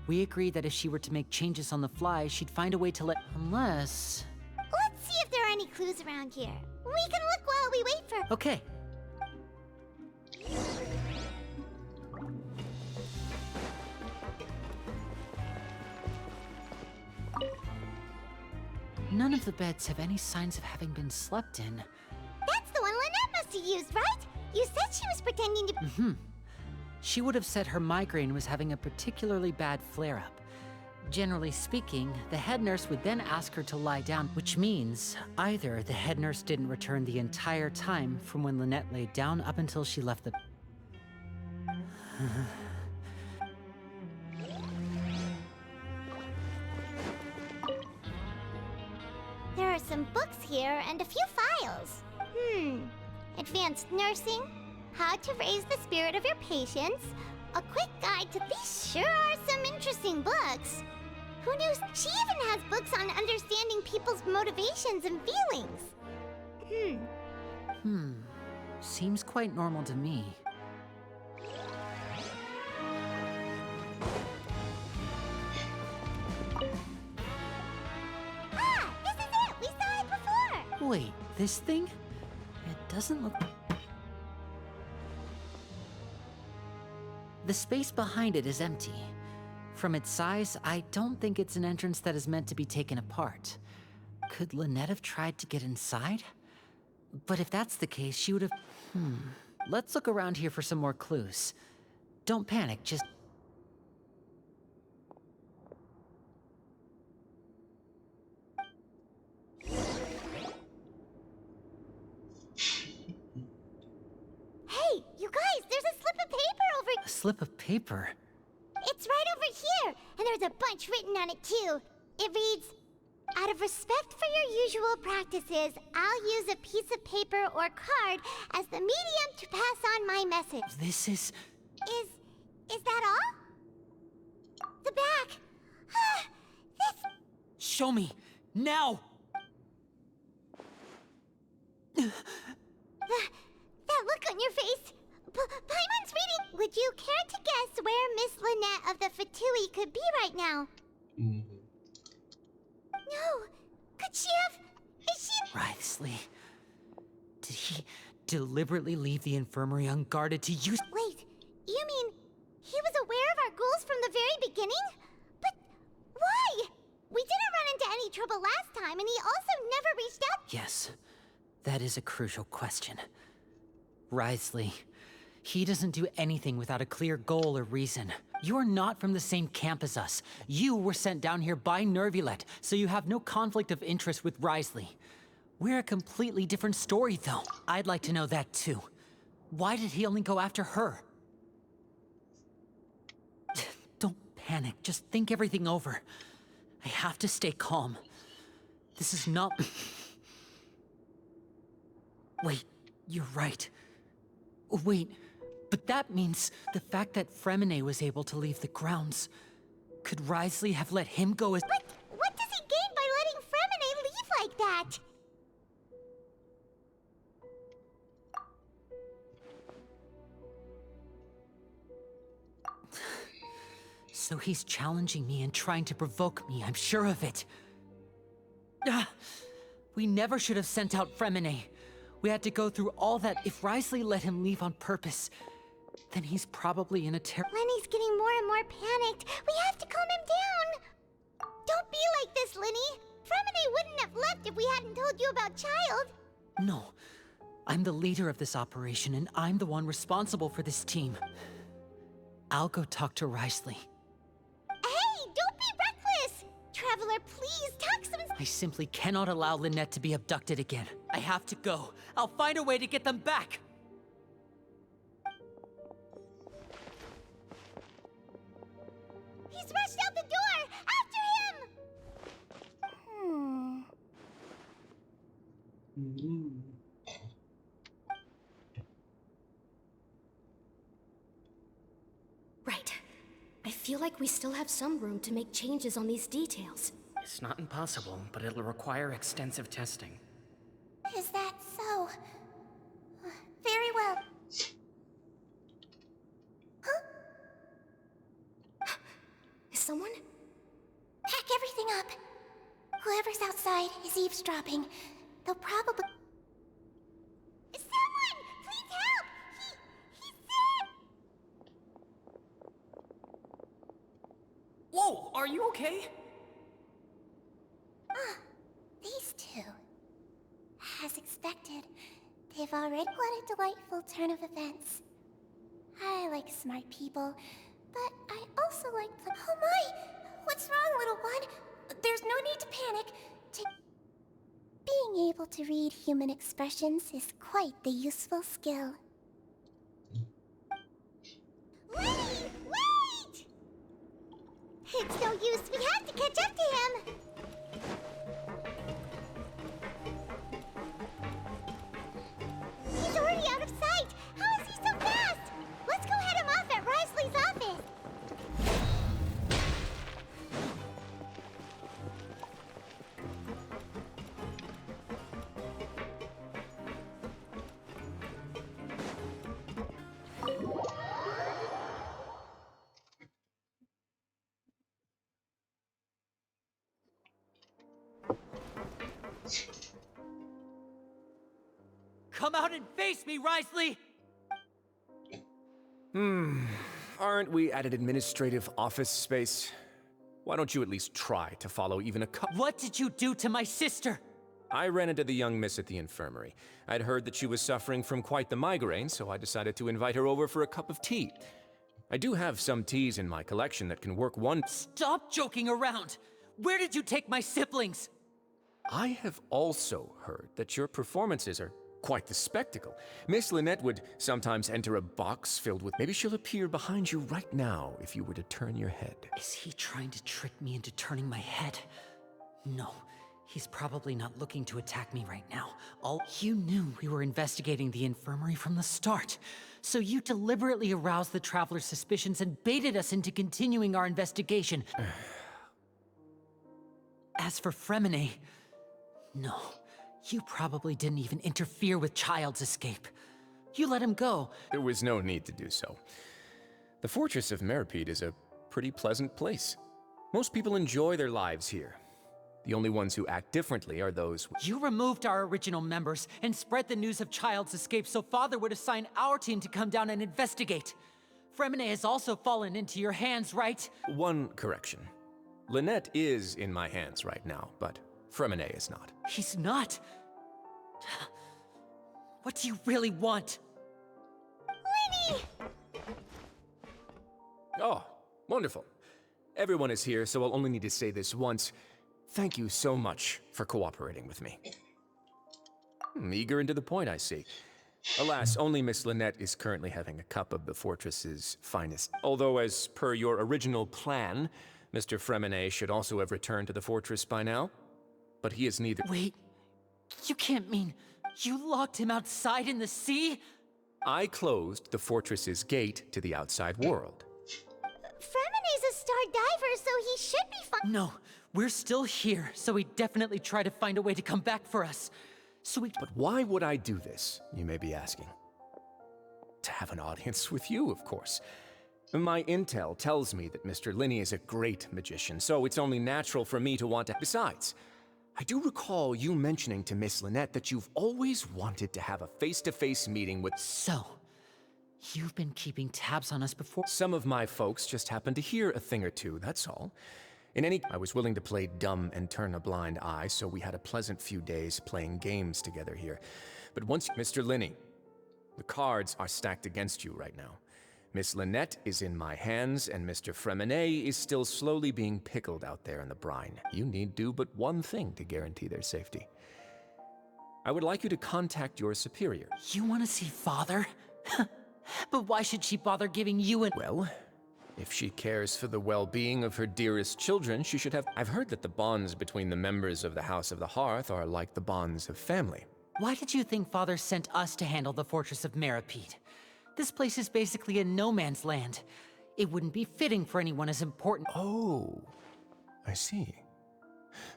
We agreed that if she were to make changes on the fly, she'd find a way to Unless... Let's see if there are any clues around here. We can look while we wait for— Okay. None of the beds have any signs of having been slept in. That's the one Lynette must have used, right? You said she was pretending to— She would have said her migraine was having a particularly bad flare-up. Generally speaking, the head nurse would then ask her to lie down, which means either the head nurse didn't return the entire time from when Lynette laid down up until she left the— There are some books here and a few files. Advanced nursing, how to raise the spirit of your patients, a quick guide to— These sure are some interesting books. Who knew? She even has books on understanding people's motivations and feelings. Seems quite normal to me. Wait, this thing? It doesn't look... The space behind it is empty. From its size, I don't think it's an entrance that is meant to be taken apart. Could Lynette have tried to get inside? But if that's the case, she would have... Let's look around here for some more clues. Don't panic, just... Hey, you guys, there's a slip of paper over... A slip of paper? It's right over here, and there's a bunch written on it too. It reads, "Out of respect for your usual practices, I'll use a piece of paper or card as the medium to pass on my message." This is... Is that all? The back. This... Show me! Now! That look on your face. Paimon's reading. Would you care to guess where Miss Lynette of the Fatui could be right now? No. Could she have... Is she... Wriothesley. Did he deliberately leave the infirmary unguarded to use... Wait, you mean he was aware of our goals from the very beginning? But why? We didn't run into any trouble last time, and he also never reached out... Yes, that is a crucial question. Wriothesley, he doesn't do anything without a clear goal or reason. You're not from the same camp as us. You were sent down here by Nervulet, so you have no conflict of interest with Wriothesley. We're a completely different story, though. I'd like to know that, too. Why did he only go after her? Don't panic. Just think everything over. I have to stay calm. This is not... Wait, you're right. Wait, but that means the fact that Fremine was able to leave the grounds. Could Wriothesley have let him go as... What does he gain by letting Fremine leave like that? So he's challenging me and trying to provoke me, I'm sure of it. We never should have sent out Fremine. We had to go through all that. If Wriothesley let him leave on purpose, then he's probably in a Lenny's getting more and more panicked. We have to calm him down. Don't be like this, Lenny. Fremine wouldn't have left if we hadn't told you about Child. No. I'm the leader of this operation, and I'm the one responsible for this team. I'll go talk to Wriothesley. Hey, don't be reckless! Traveler, please, talk some... I simply cannot allow Lynette to be abducted again. I have to go. I'll find a way to get them back! He's rushed out the door! After him! Right. I feel like we still have some room to make changes on these details. It's not impossible, but it'll require extensive testing. Is that so? Very well. Huh? Is someone? Pack everything up. Whoever's outside is eavesdropping. They'll probably... Someone! Please help! He's sick! Whoa! Are you okay? These two. As expected, they've already... What a delightful turn of events. I like smart people, but I also like... Oh my! What's wrong, little one? There's no need to panic. Being able to read human expressions is quite the useful skill. Wait! It's no use. We have to catch up to him. He's already out of sight. How is he so fast? Let's go head him off at Wriothesley's office. come out and face me, Risley! Aren't we at an administrative office space? Why don't you at least try to follow even a couple? What did you do to my sister? I ran into the young miss at the infirmary. I'd heard that she was suffering from quite the migraine, so I decided to invite her over for a cup of tea. I do have some teas in my collection that can work one— Stop joking around! Where did you take my siblings? I have also heard that your performances are quite the spectacle. Miss Lynette would sometimes enter a box filled with— Maybe she'll appear behind you right now if you were to turn your head. Is he trying to trick me into turning my head? No, he's probably not looking to attack me right now. You knew we were investigating the infirmary from the start, so you deliberately aroused the Traveler's suspicions and baited us into continuing our investigation. As for Fremenay, no, you probably didn't even interfere with Child's escape. You let him go. There was no need to do so. The fortress of Meripede is a pretty pleasant place. Most people enjoy their lives here. The only ones who act differently are those— You removed our original members and spread the news of Child's escape so Father would assign our team to come down and investigate. Fremenay has also fallen into your hands, right? One correction. Lynette is in my hands right now, but Fremenay is not. He's not. What do you really want? Lenny! Oh, wonderful. Everyone is here, so I'll only need to say this once. Thank you so much for cooperating with me. Eager and to the point, I see. Alas, only Miss Lynette is currently having a cup of the fortress's finest. Although, as per your original plan, Mr. Fremenay should also have returned to the fortress by now. But he is neither— Wait, you can't mean you locked him outside in the sea? I closed the fortress's gate to the outside world. Fremenay's a star diver, so he should be fine. No, we're still here, so he definitely tried to find a way to come back for us. So we— But why would I do this, you may be asking? To have an audience with you, of course. My intel tells me that Mr. Linney is a great magician, so it's only natural for me to want to— Besides, I do recall you mentioning to Miss Lynette that you've always wanted to have a face-to-face meeting with— So, you've been keeping tabs on us before? Some of my folks just happened to hear a thing or two, that's all. I was willing to play dumb and turn a blind eye, so we had a pleasant few days playing games together here. But once— Mr. Linney, the cards are stacked against you right now. Miss Lynette is in my hands, and Mr. Fremenay is still slowly being pickled out there in the brine. You need do but one thing to guarantee their safety. I would like you to contact your superior. You want to see Father? But why should she bother giving you an— Well, if she cares for the well-being of her dearest children, she should have— I've heard that the bonds between the members of the House of the Hearth are like the bonds of family. Why did you think Father sent us to handle the fortress of Meripede? This place is basically a no-man's land. It wouldn't be fitting for anyone as important— Oh, I see.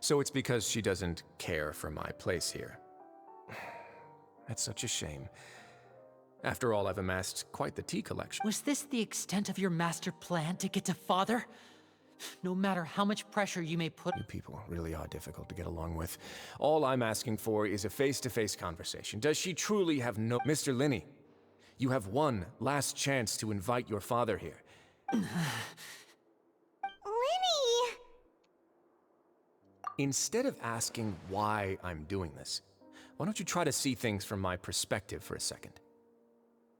So it's because she doesn't care for my place here. That's such a shame. After all, I've amassed quite the tea collection. Was this the extent of your master plan to get to Father? No matter how much pressure you may put— You people really are difficult to get along with. All I'm asking for is a face-to-face conversation. Does she truly have no— Mr. Linney, you have one last chance to invite your father here. Lenny! Instead of asking why I'm doing this, why don't you try to see things from my perspective for a second?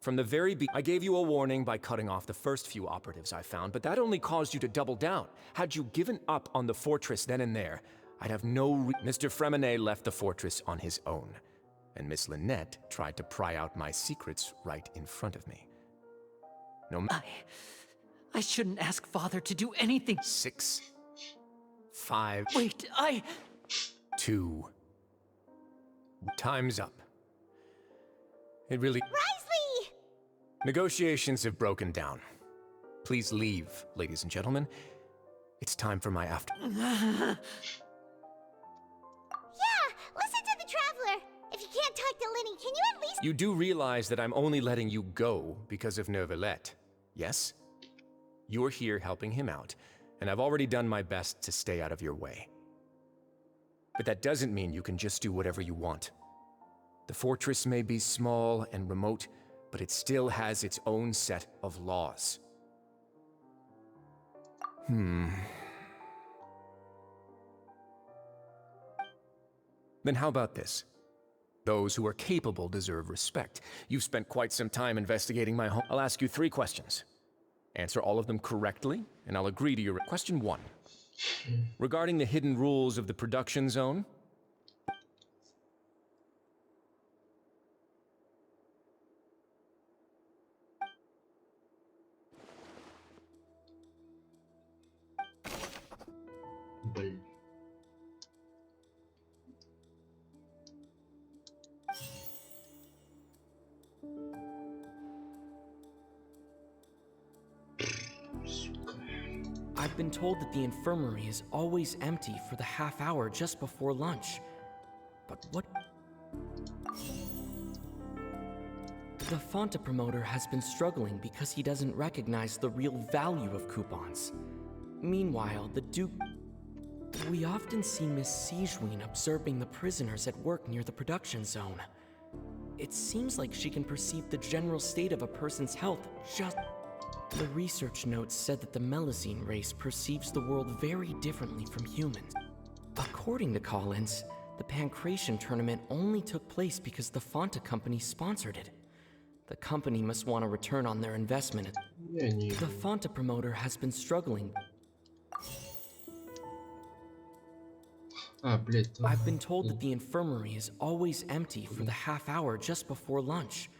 From the very beginning, I gave you a warning by cutting off the first few operatives I found, but that only caused you to double down. Had you given up on the fortress then and there, I'd have no— Mr. Fremenay left the fortress on his own, and Miss Lynette tried to pry out my secrets right in front of me. I shouldn't ask Father to do anything— 6, 5— Wait, 2. Time's up. It really— Risley! Negotiations have broken down. Please leave, ladies and gentlemen. It's time for my after— Yeah, listen to the Traveler. If you can't talk to Lenny, can you at least— You do realize that I'm only letting you go because of Neuvillette, yes? You're here helping him out, and I've already done my best to stay out of your way. But that doesn't mean you can just do whatever you want. The fortress may be small and remote, but it still has its own set of laws. Then how about this? Those who are capable deserve respect. You've spent quite some time investigating my home. I'll ask you 3 questions. Answer all of them correctly, and I'll agree to your... Question 1. Regarding the hidden rules of the production zone, I've been told that the infirmary is always empty for the half hour just before lunch. But what? The Fonta promoter has been struggling because he doesn't recognize the real value of coupons. Meanwhile, the Duke... We often see Miss Sigewin observing the prisoners at work near the production zone. It seems like she can perceive the general state of a person's health just... The research notes said that the Melazine race perceives the world very differently from humans. According to Collins, the Pancration tournament only took place because the Fonta company sponsored it. The company must want a return on their investment. The Fonta promoter has been struggling. I've been told that the infirmary is always empty for the half hour just before lunch.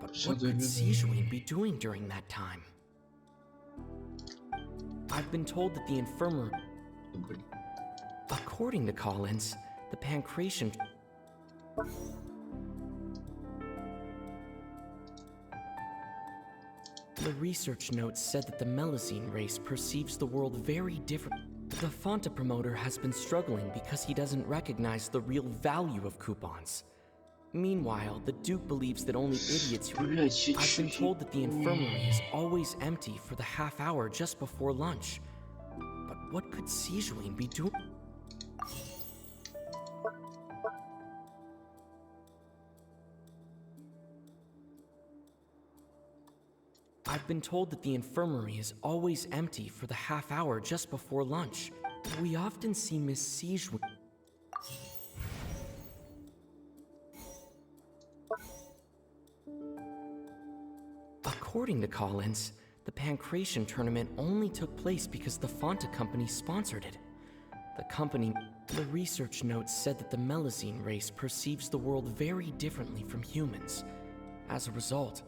But what could Sigewin be doing during that time? I've been told that the infirmary... According to Collins, the Pancration... The research notes said that the Melazine race perceives the world very different. The Fonta promoter has been struggling because he doesn't recognize the real value of coupons. Meanwhile, the Duke believes that only idiots who... I've been told that the infirmary is always empty for the half hour just before lunch. But what could Sigewin be doing? I've been told that the infirmary is always empty for the half hour just before lunch. We often see Miss Sigewin... According to Collins, the Pancration tournament only took place because the Fonta company sponsored it. The research notes said that the Melazine race perceives the world very differently from humans. As a result,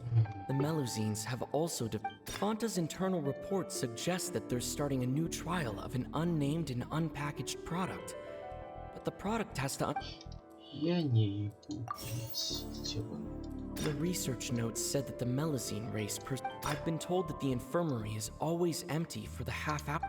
the Melazines have also Fonta's internal report suggests that they're starting a new trial of an unnamed and unpackaged product. But the product has to... The research notes said that the Melazine race I've been told that the infirmary is always empty for the half hour.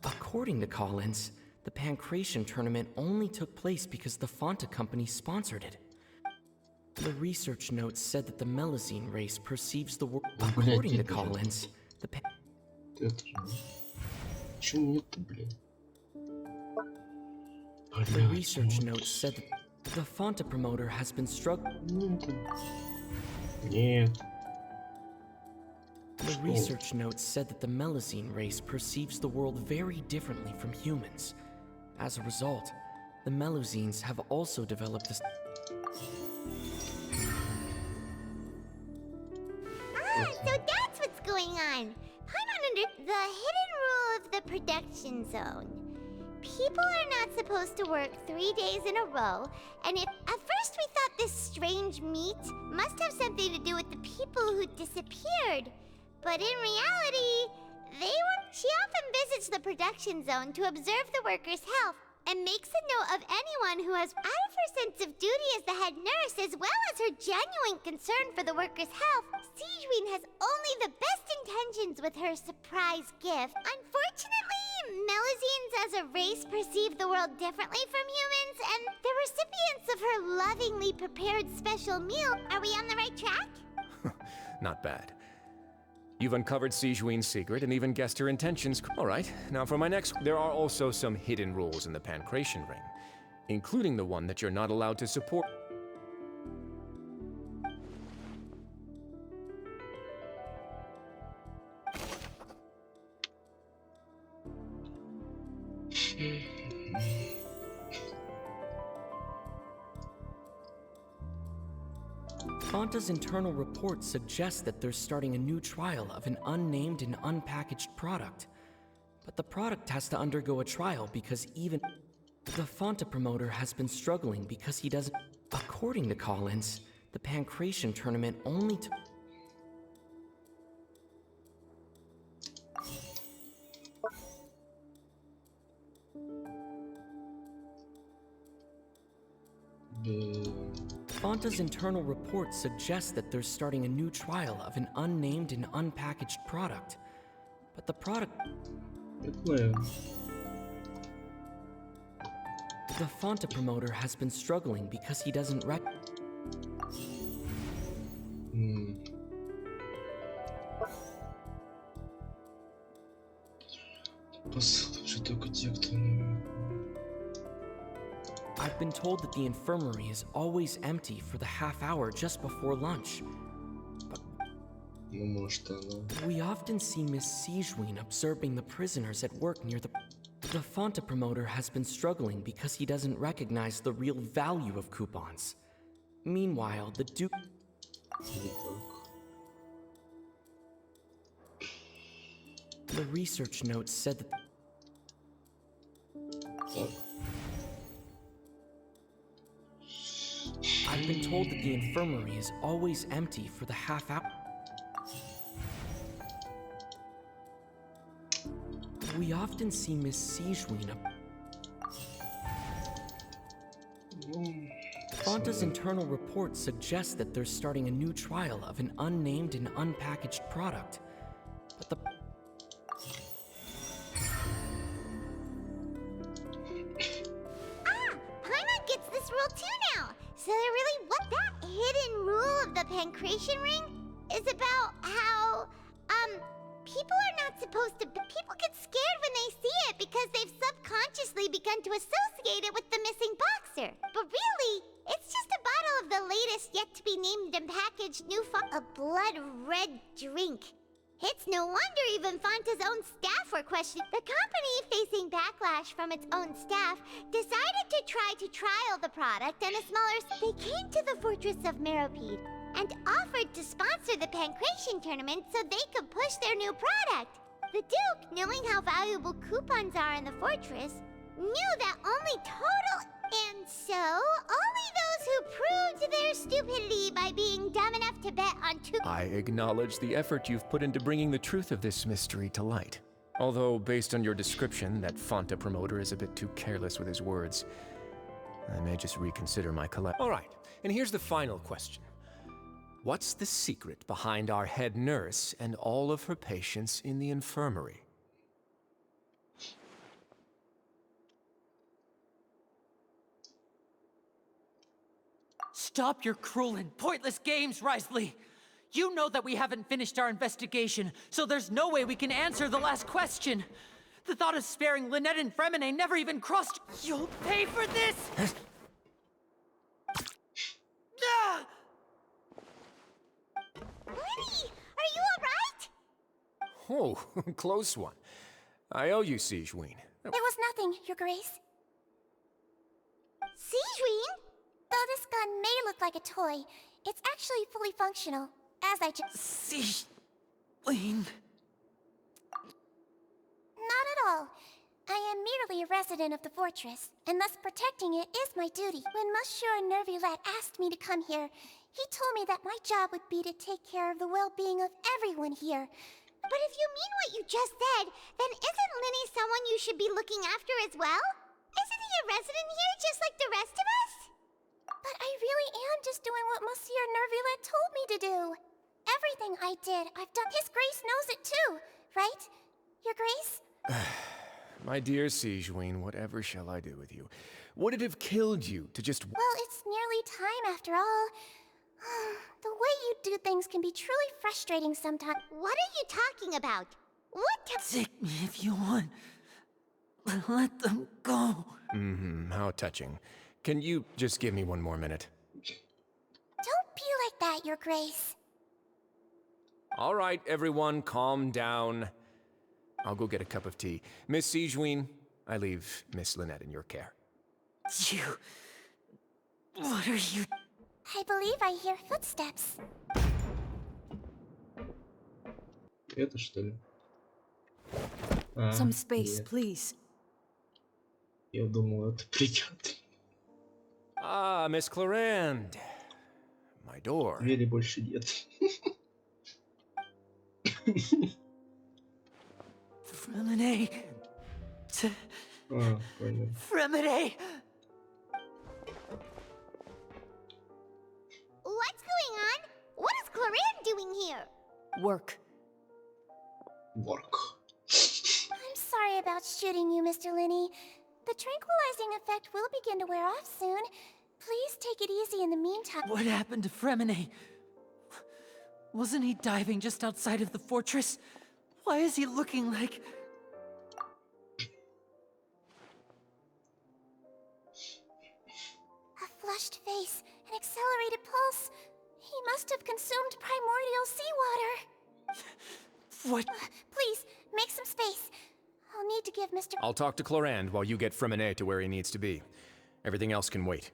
According to Collins, the Pancration tournament only took place because the Fonta company sponsored it. The research notes said that the Melazine race perceives the world... According to Collins, the... The research notes said that the Fonta promoter has been struggling. The research notes said that the Melazine race perceives the world very differently from humans. As a result, the Melazines have also developed this... So that's what's going on. I'm under the hidden rule of the production zone. People are not supposed to work 3 days in a row, and if at first we thought this strange meat must have something to do with the people who disappeared. But in reality, she often visits the production zone to observe the workers' health and makes a note of anyone who has, out of her sense of duty as the head nurse, as well as her genuine concern for the workers' health, Sigewin has only the best intentions with her surprise gift. Unfortunately, Melazines as a race perceive the world differently from humans, and the recipients of her lovingly prepared special meal. Are we on the right track? Not bad. You've uncovered Sigewin's secret and even guessed her intentions. All right, now for my next... There are also some hidden rules in the Pancration Ring, including the one that you're not allowed to support. Fonta's internal report suggests that they're starting a new trial of an unnamed and unpackaged product. But the product has to undergo a trial because even the Fonta promoter has been struggling because he doesn't... According to Collins, the Pancration tournament only took... Fonta's internal report suggests that they're starting a new trial of an unnamed and unpackaged product. But the product... The Fonta promoter has been struggling because he doesn't I've been told that the infirmary is always empty for the half hour just before lunch. But we often see Miss Sigewin observing the prisoners at work near the... The Fonta promoter has been struggling because he doesn't recognize the real value of coupons. Meanwhile, the Duke... The research notes said that... I've been told that the infirmary is always empty for the half hour. We often see Miss Sigewin. Fonta's internal report suggests that they're starting a new trial of an unnamed and unpackaged product. But the... Paimon gets this rule too now! So they're really what that hidden rule of the Pancration Ring is about how, people are not supposed to... People get scared when they see it because they've subconsciously begun to associate it with the missing boxer. But really, it's just a bottle of the latest yet-to-be-named and packaged new a blood-red drink. It's no wonder even Fonta's own staff were questioning. The company, facing backlash from its own staff, decided to try to trial the product and a smaller... They came to the fortress of Meropide and offered to sponsor the Pancration tournament so they could push their new product. The Duke, knowing how valuable coupons are in the fortress, knew that only total... And so, only those who proved their stupidity by being dumb enough to bet on two... I acknowledge the effort you've put into bringing the truth of this mystery to light. Although, based on your description, that Fonta promoter is a bit too careless with his words. I may just reconsider my collect... All right, and here's the final question. What's the secret behind our head nurse and all of her patients in the infirmary? Stop your cruel and pointless games, Risley! You know that we haven't finished our investigation, so there's no way we can answer the last question. The thought of sparing Lynette and Fremine never even crossed... You'll pay for this! Ah! Lenny, are you alright? Oh, close one. I owe you, Sigewin. It was nothing, Your Grace. Sigewin? Though this gun may look like a toy, it's actually fully functional, as I just... Sigewin... Not at all. I am merely a resident of the fortress, and thus protecting it is my duty. When Monsieur Nervulette asked me to come here, he told me that my job would be to take care of the well-being of everyone here. But if you mean what you just said, then isn't Linny someone you should be looking after as well? Isn't he a resident here just like the rest of us? But I really am just doing what Monsieur Nervulette told me to do. Everything I did, I've done. His Grace knows it too, right? Your Grace? My dear Sigewin, whatever shall I do with you? Would it have killed you to just... Well, it's nearly time after all. The way you do things can be truly frustrating sometimes. What are you talking about? Take me if you want. Let them go. How touching. Can you just give me one more minute? Don't be like that, Your Grace. All right, everyone, calm down. I'll go get a cup of tea. Miss Sigewin, I leave Miss Lynette in your care. You... What are you... I believe I hear footsteps. Это что ли? Some space, нет. please. Я думал, это придет. Ah, Miss Clarand. My door. Двери больше нет. Fremine... Понял. Fremine! What's going on? What is Clarand doing here? Work. Work. I'm sorry about shooting you, Mr. Linney. The tranquilizing effect will begin to wear off soon. Please take it easy in the meantime. What happened to Fremine? Wasn't he diving just outside of the fortress? Why is he looking like... A flushed face, an accelerated pulse. He must have consumed primordial seawater. What? Please, make some space. I'll need to give Mr. I'll talk to Clarand while you get Fremine to where he needs to be. Everything else can wait.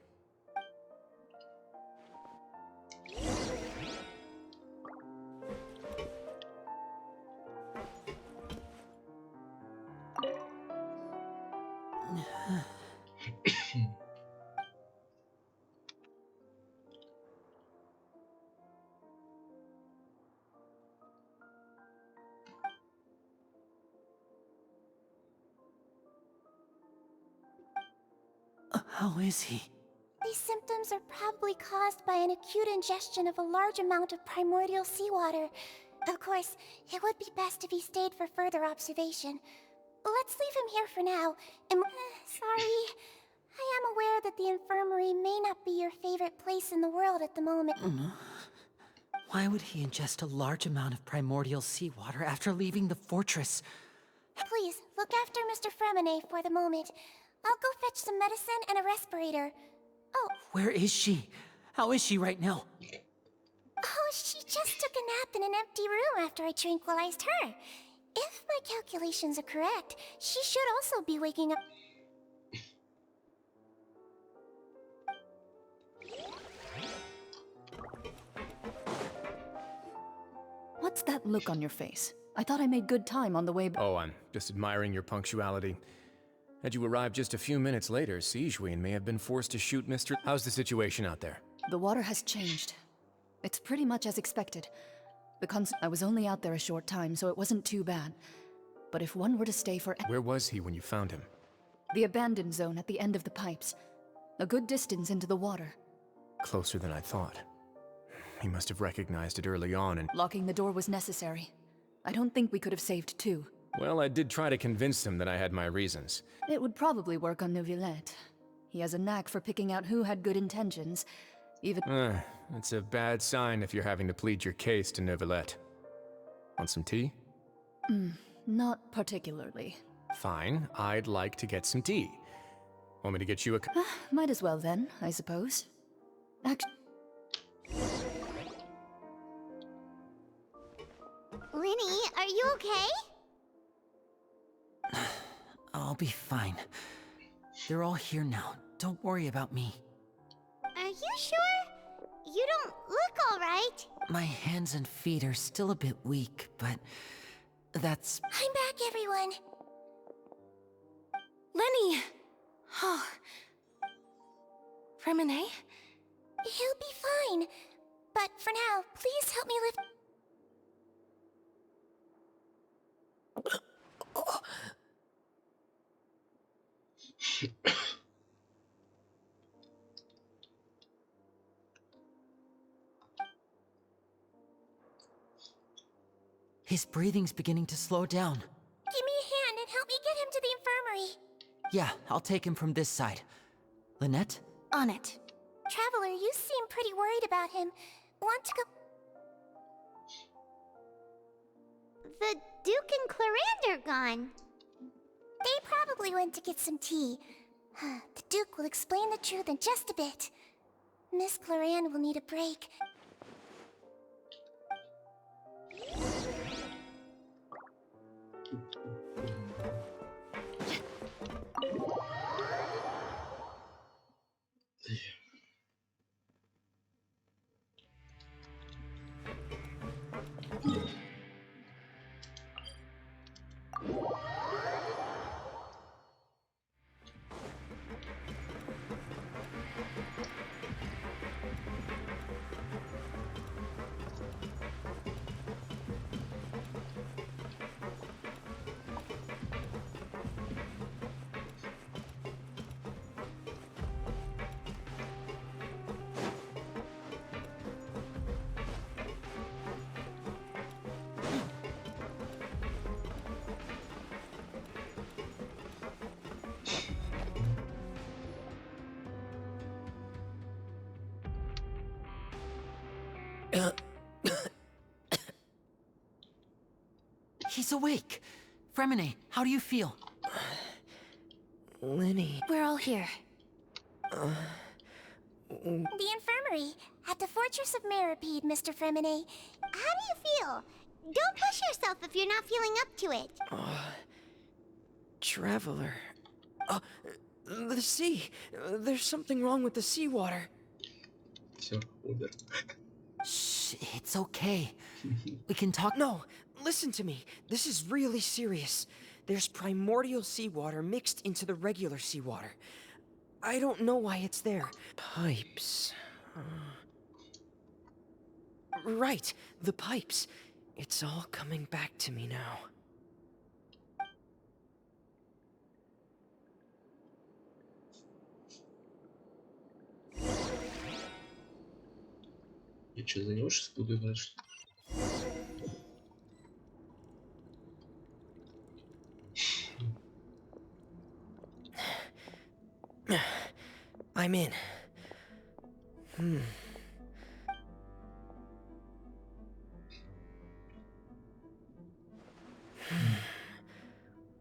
How is he? These symptoms are probably caused by an acute ingestion of a large amount of primordial seawater. Of course, it would be best if he stayed for further observation. Let's leave him here for now. Sorry. I am aware that the infirmary may not be your favorite place in the world at the moment. Why would he ingest a large amount of primordial seawater after leaving the fortress? Please, look after Mr. Fremine for the moment. I'll go fetch some medicine and a respirator. Oh. Where is she? How is she right now? Oh, she just took a nap in an empty room after I tranquilized her. If my calculations are correct, she should also be waking up. What's that look on your face? I thought I made good time on the way. Oh, I'm just admiring your punctuality. Had you arrived just a few minutes later, Sigewin may have been forced to shoot Mr. How's the situation out there? The water has changed. It's pretty much as expected. I was only out there a short time, so it wasn't too bad. But if one were to stay for... Where was he when you found him? The abandoned zone at the end of the pipes. A good distance into the water. Closer than I thought. He must have recognized it early on and... Locking the door was necessary. I don't think we could have saved two. Well, I did try to convince him that I had my reasons. It would probably work on Neuvillette. He has a knack for picking out who had good intentions, even... That's a bad sign if you're having to plead your case to Neuvillette. Want some tea? Not particularly. Fine, I'd like to get some tea. Want me to get you a... Might as well then, I suppose. Linny, are you okay? I'll be fine. They're all here now. Don't worry about me. Are you sure? You don't look all right. My hands and feet are still a bit weak, but that's... I'm back, everyone. Lenny! Oh. Fremine? He'll be fine. But for now, please help me lift... His breathing's beginning to slow down. Give me a hand and help me get him to the infirmary. Yeah, I'll take him from this side. Lynette? On it. Traveler, you seem pretty worried about him. want to go... The Duke and Clarande are gone. They probably went to get some tea. The Duke will explain the truth in just a bit. Miss Clarande will need a break. He's awake. Fremine, how do you feel? Lenny. We're all here. The infirmary, at the Fortress of Meripede, Mr. Fremine. How do you feel? Don't push yourself if you're not feeling up to it. Traveler. The sea. There's something wrong with the seawater. Всё, умер. Shh, it's okay. We can talk. No, listen to me. This is really serious. There's primordial seawater mixed into the regular seawater. I don't know why it's there. Pipes. Right, the pipes. It's all coming back to me now. Я что, за него сейчас буду играть, что ли? I'm in.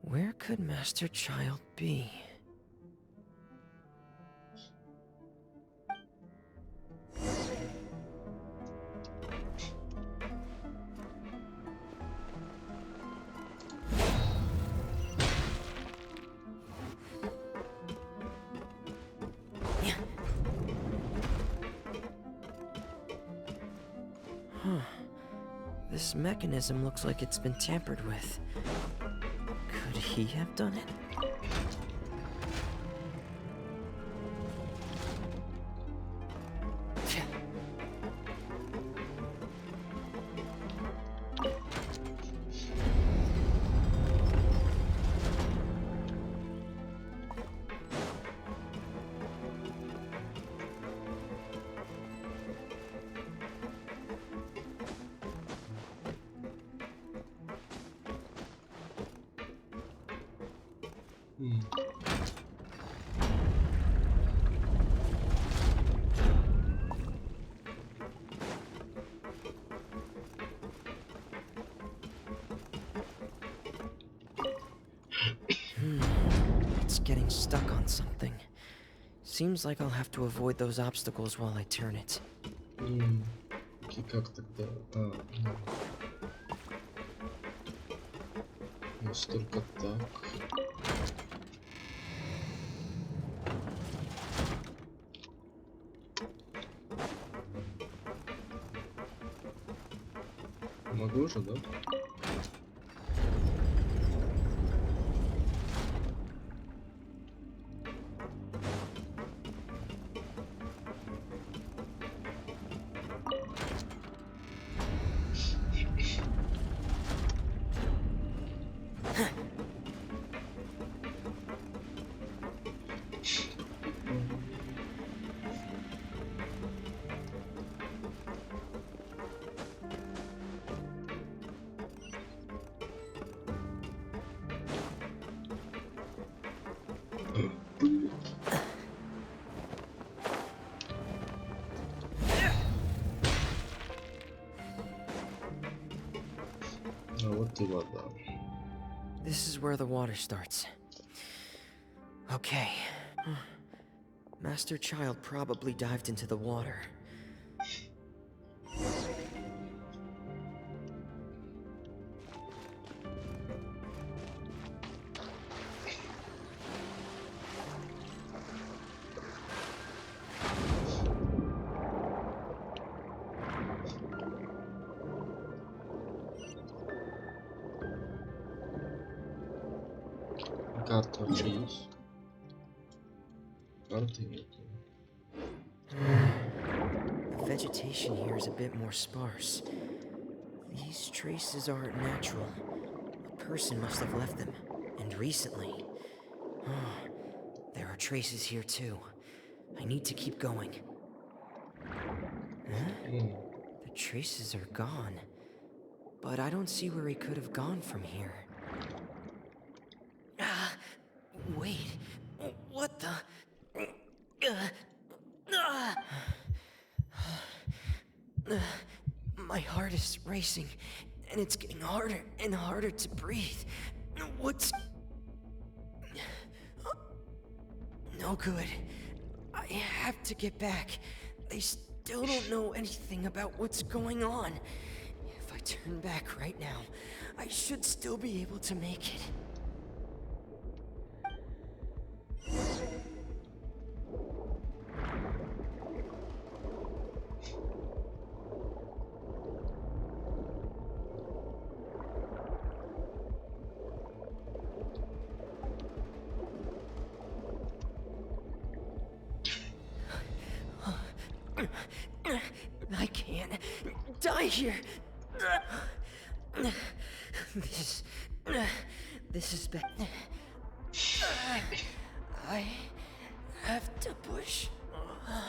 Where could Master Child be? This mechanism looks like it's been tampered with. Could he have done it? It's getting stuck on something. Seems like I'll have to avoid those obstacles while I turn it. И как тогда? Может только так. Могу же, да? This is where the water starts. Okay. Master Child probably dived into the water. Карта приз. Карты нет. The vegetation here is a bit more sparse. These traces aren't natural. A person must have left them, and recently. There are traces here too. I need to keep going. The traces are gone, but I don't see where he could have gone from here. Wait, what the? My heart is racing, and it's getting harder and harder to breathe. What's... No good. I have to get back. They still don't know anything about what's going on. If I turn back right now, I should still be able to make it. I can't die here. This is bad. I have to push on.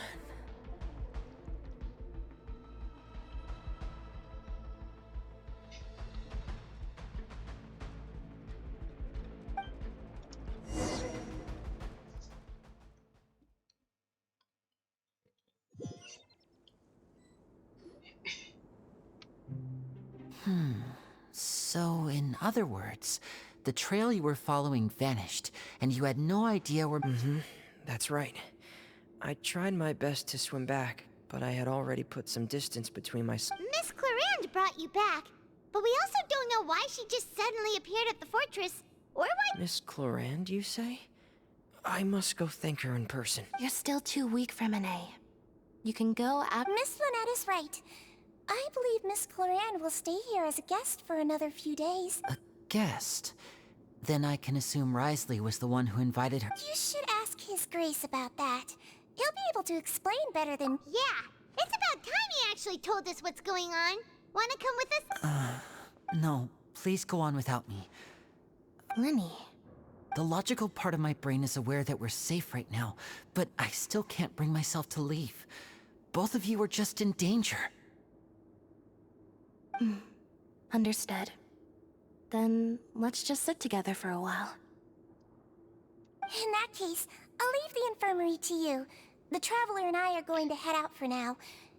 So, in other words, the trail you were following vanished, and you had no idea where— That's right. I tried my best to swim back, but I had already put some distance between myself. Miss Clarande brought you back, but we also don't know why she just suddenly appeared at the fortress, or why— Miss Clarande, you say? I must go thank her in person. You're still too weak for Monet. You can go out— Miss Lynette is right. I believe Miss Clarande will stay here as a guest for another few days. A guest? Then I can assume Risley was the one who invited her. You should ask His Grace about that. He'll be able to explain better than— Yeah, it's about time he actually told us what's going on. Wanna come with us? No, please go on without me. Lenny. The logical part of my brain is aware that we're safe right now, but I still can't bring myself to leave. Both of you are just in danger. Understood. Then let's just sit together for a while. In that case, I'll leave the infirmary to you. The Traveler and I are going to head out for now.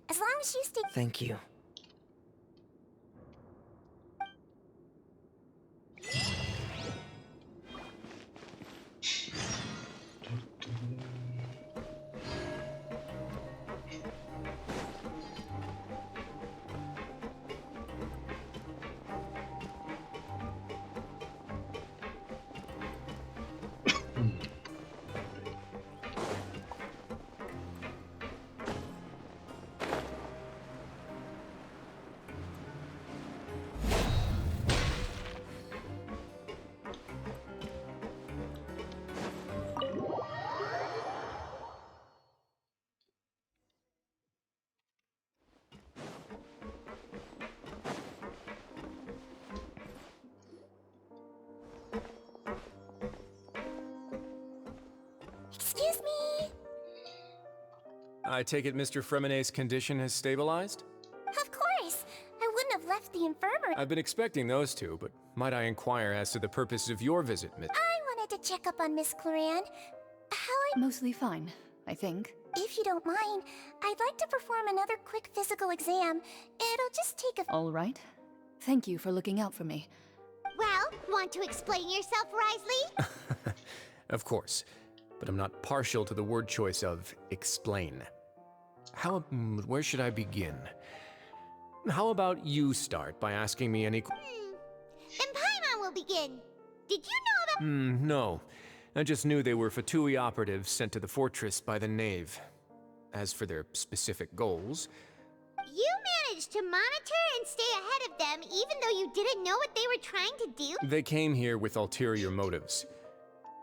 As long as you stay— Thank you. Excuse me? I take it Mr. Fremonet's condition has stabilized? Of course. I wouldn't have left the infirmary. I've been expecting those two, but might I inquire as to the purpose of your visit, Miss— I wanted to check up on Miss Clarande. Mostly fine, I think. If you don't mind, I'd like to perform another quick physical exam. It'll just take a— All right. Thank you for looking out for me. Well, want to explain yourself, Risley? Of course, but I'm not partial to the word choice of explain. Where should I begin? How about you start by asking me any Then Paimon will begin. Did you know about— No. I just knew they were Fatui operatives sent to the fortress by the Knave. As for their specific goals, You managed to monitor and stay ahead of them even though you didn't know what they were trying to do? they came here with ulterior motives.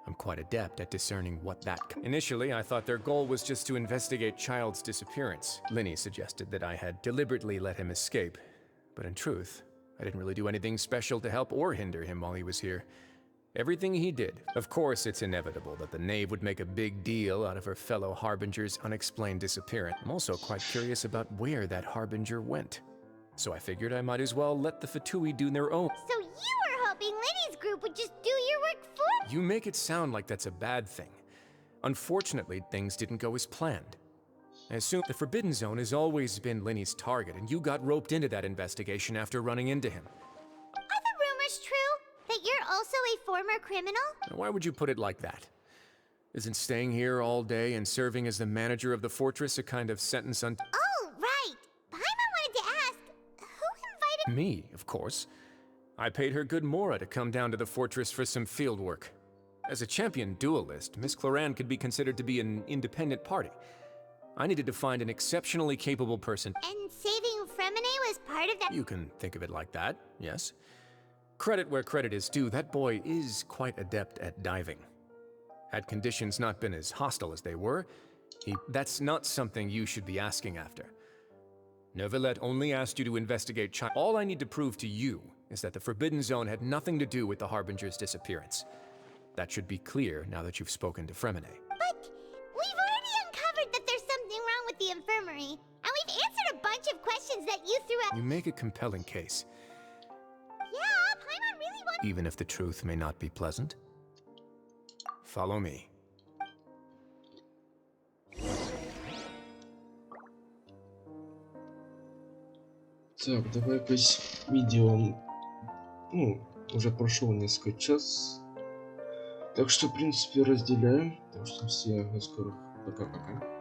I'm quite adept at discerning what that... Initially, I thought their goal was just to investigate Child's disappearance. Linny suggested that I had deliberately let him escape. But in truth, I didn't really do anything special to help or hinder him while he was here. Everything he did. Of course, it's inevitable that the Knave would make a big deal out of her fellow Harbinger's unexplained disappearance. I'm also quite curious about where that Harbinger went. So I figured I might as well let the Fatui do their own. So you were hoping Linny's group would just do your work for— You make it sound like that's a bad thing. Unfortunately, things didn't go as planned. I assume the Forbidden Zone has always been Linny's target, and you got roped into that investigation after running into him. Are the rumors true? That you're also a former criminal? Now, why would you put it like that? Isn't staying here all day and serving as the manager of the fortress a kind of sentence on— Oh, right. Paimon wanted to ask, who invited— Me, of course. I paid her good mora to come down to the fortress for some field work. As a champion duelist, Miss Cloran could be considered to be an independent party. I needed to find an exceptionally capable person. And saving Fremine was part of that— You can think of it like that, yes. Credit where credit is due, that boy is quite adept at diving. Had conditions not been as hostile as they were, that's not something you should be asking after. Neuvillette only asked you to investigate China. All I need to prove to you is that the Forbidden Zone had nothing to do with the Harbinger's disappearance. That should be clear now that you've spoken to Fremine. But we've already uncovered that there's something wrong with the infirmary, and we've answered a bunch of questions that you threw out— You make a compelling case, Yeah, Paimon really wants— even if the truth may not be pleasant. Follow me. Так, давай опять видео. Ну, уже прошел несколько час. Так что, в принципе, разделяем. Так что всем до скорых. Пока-пока.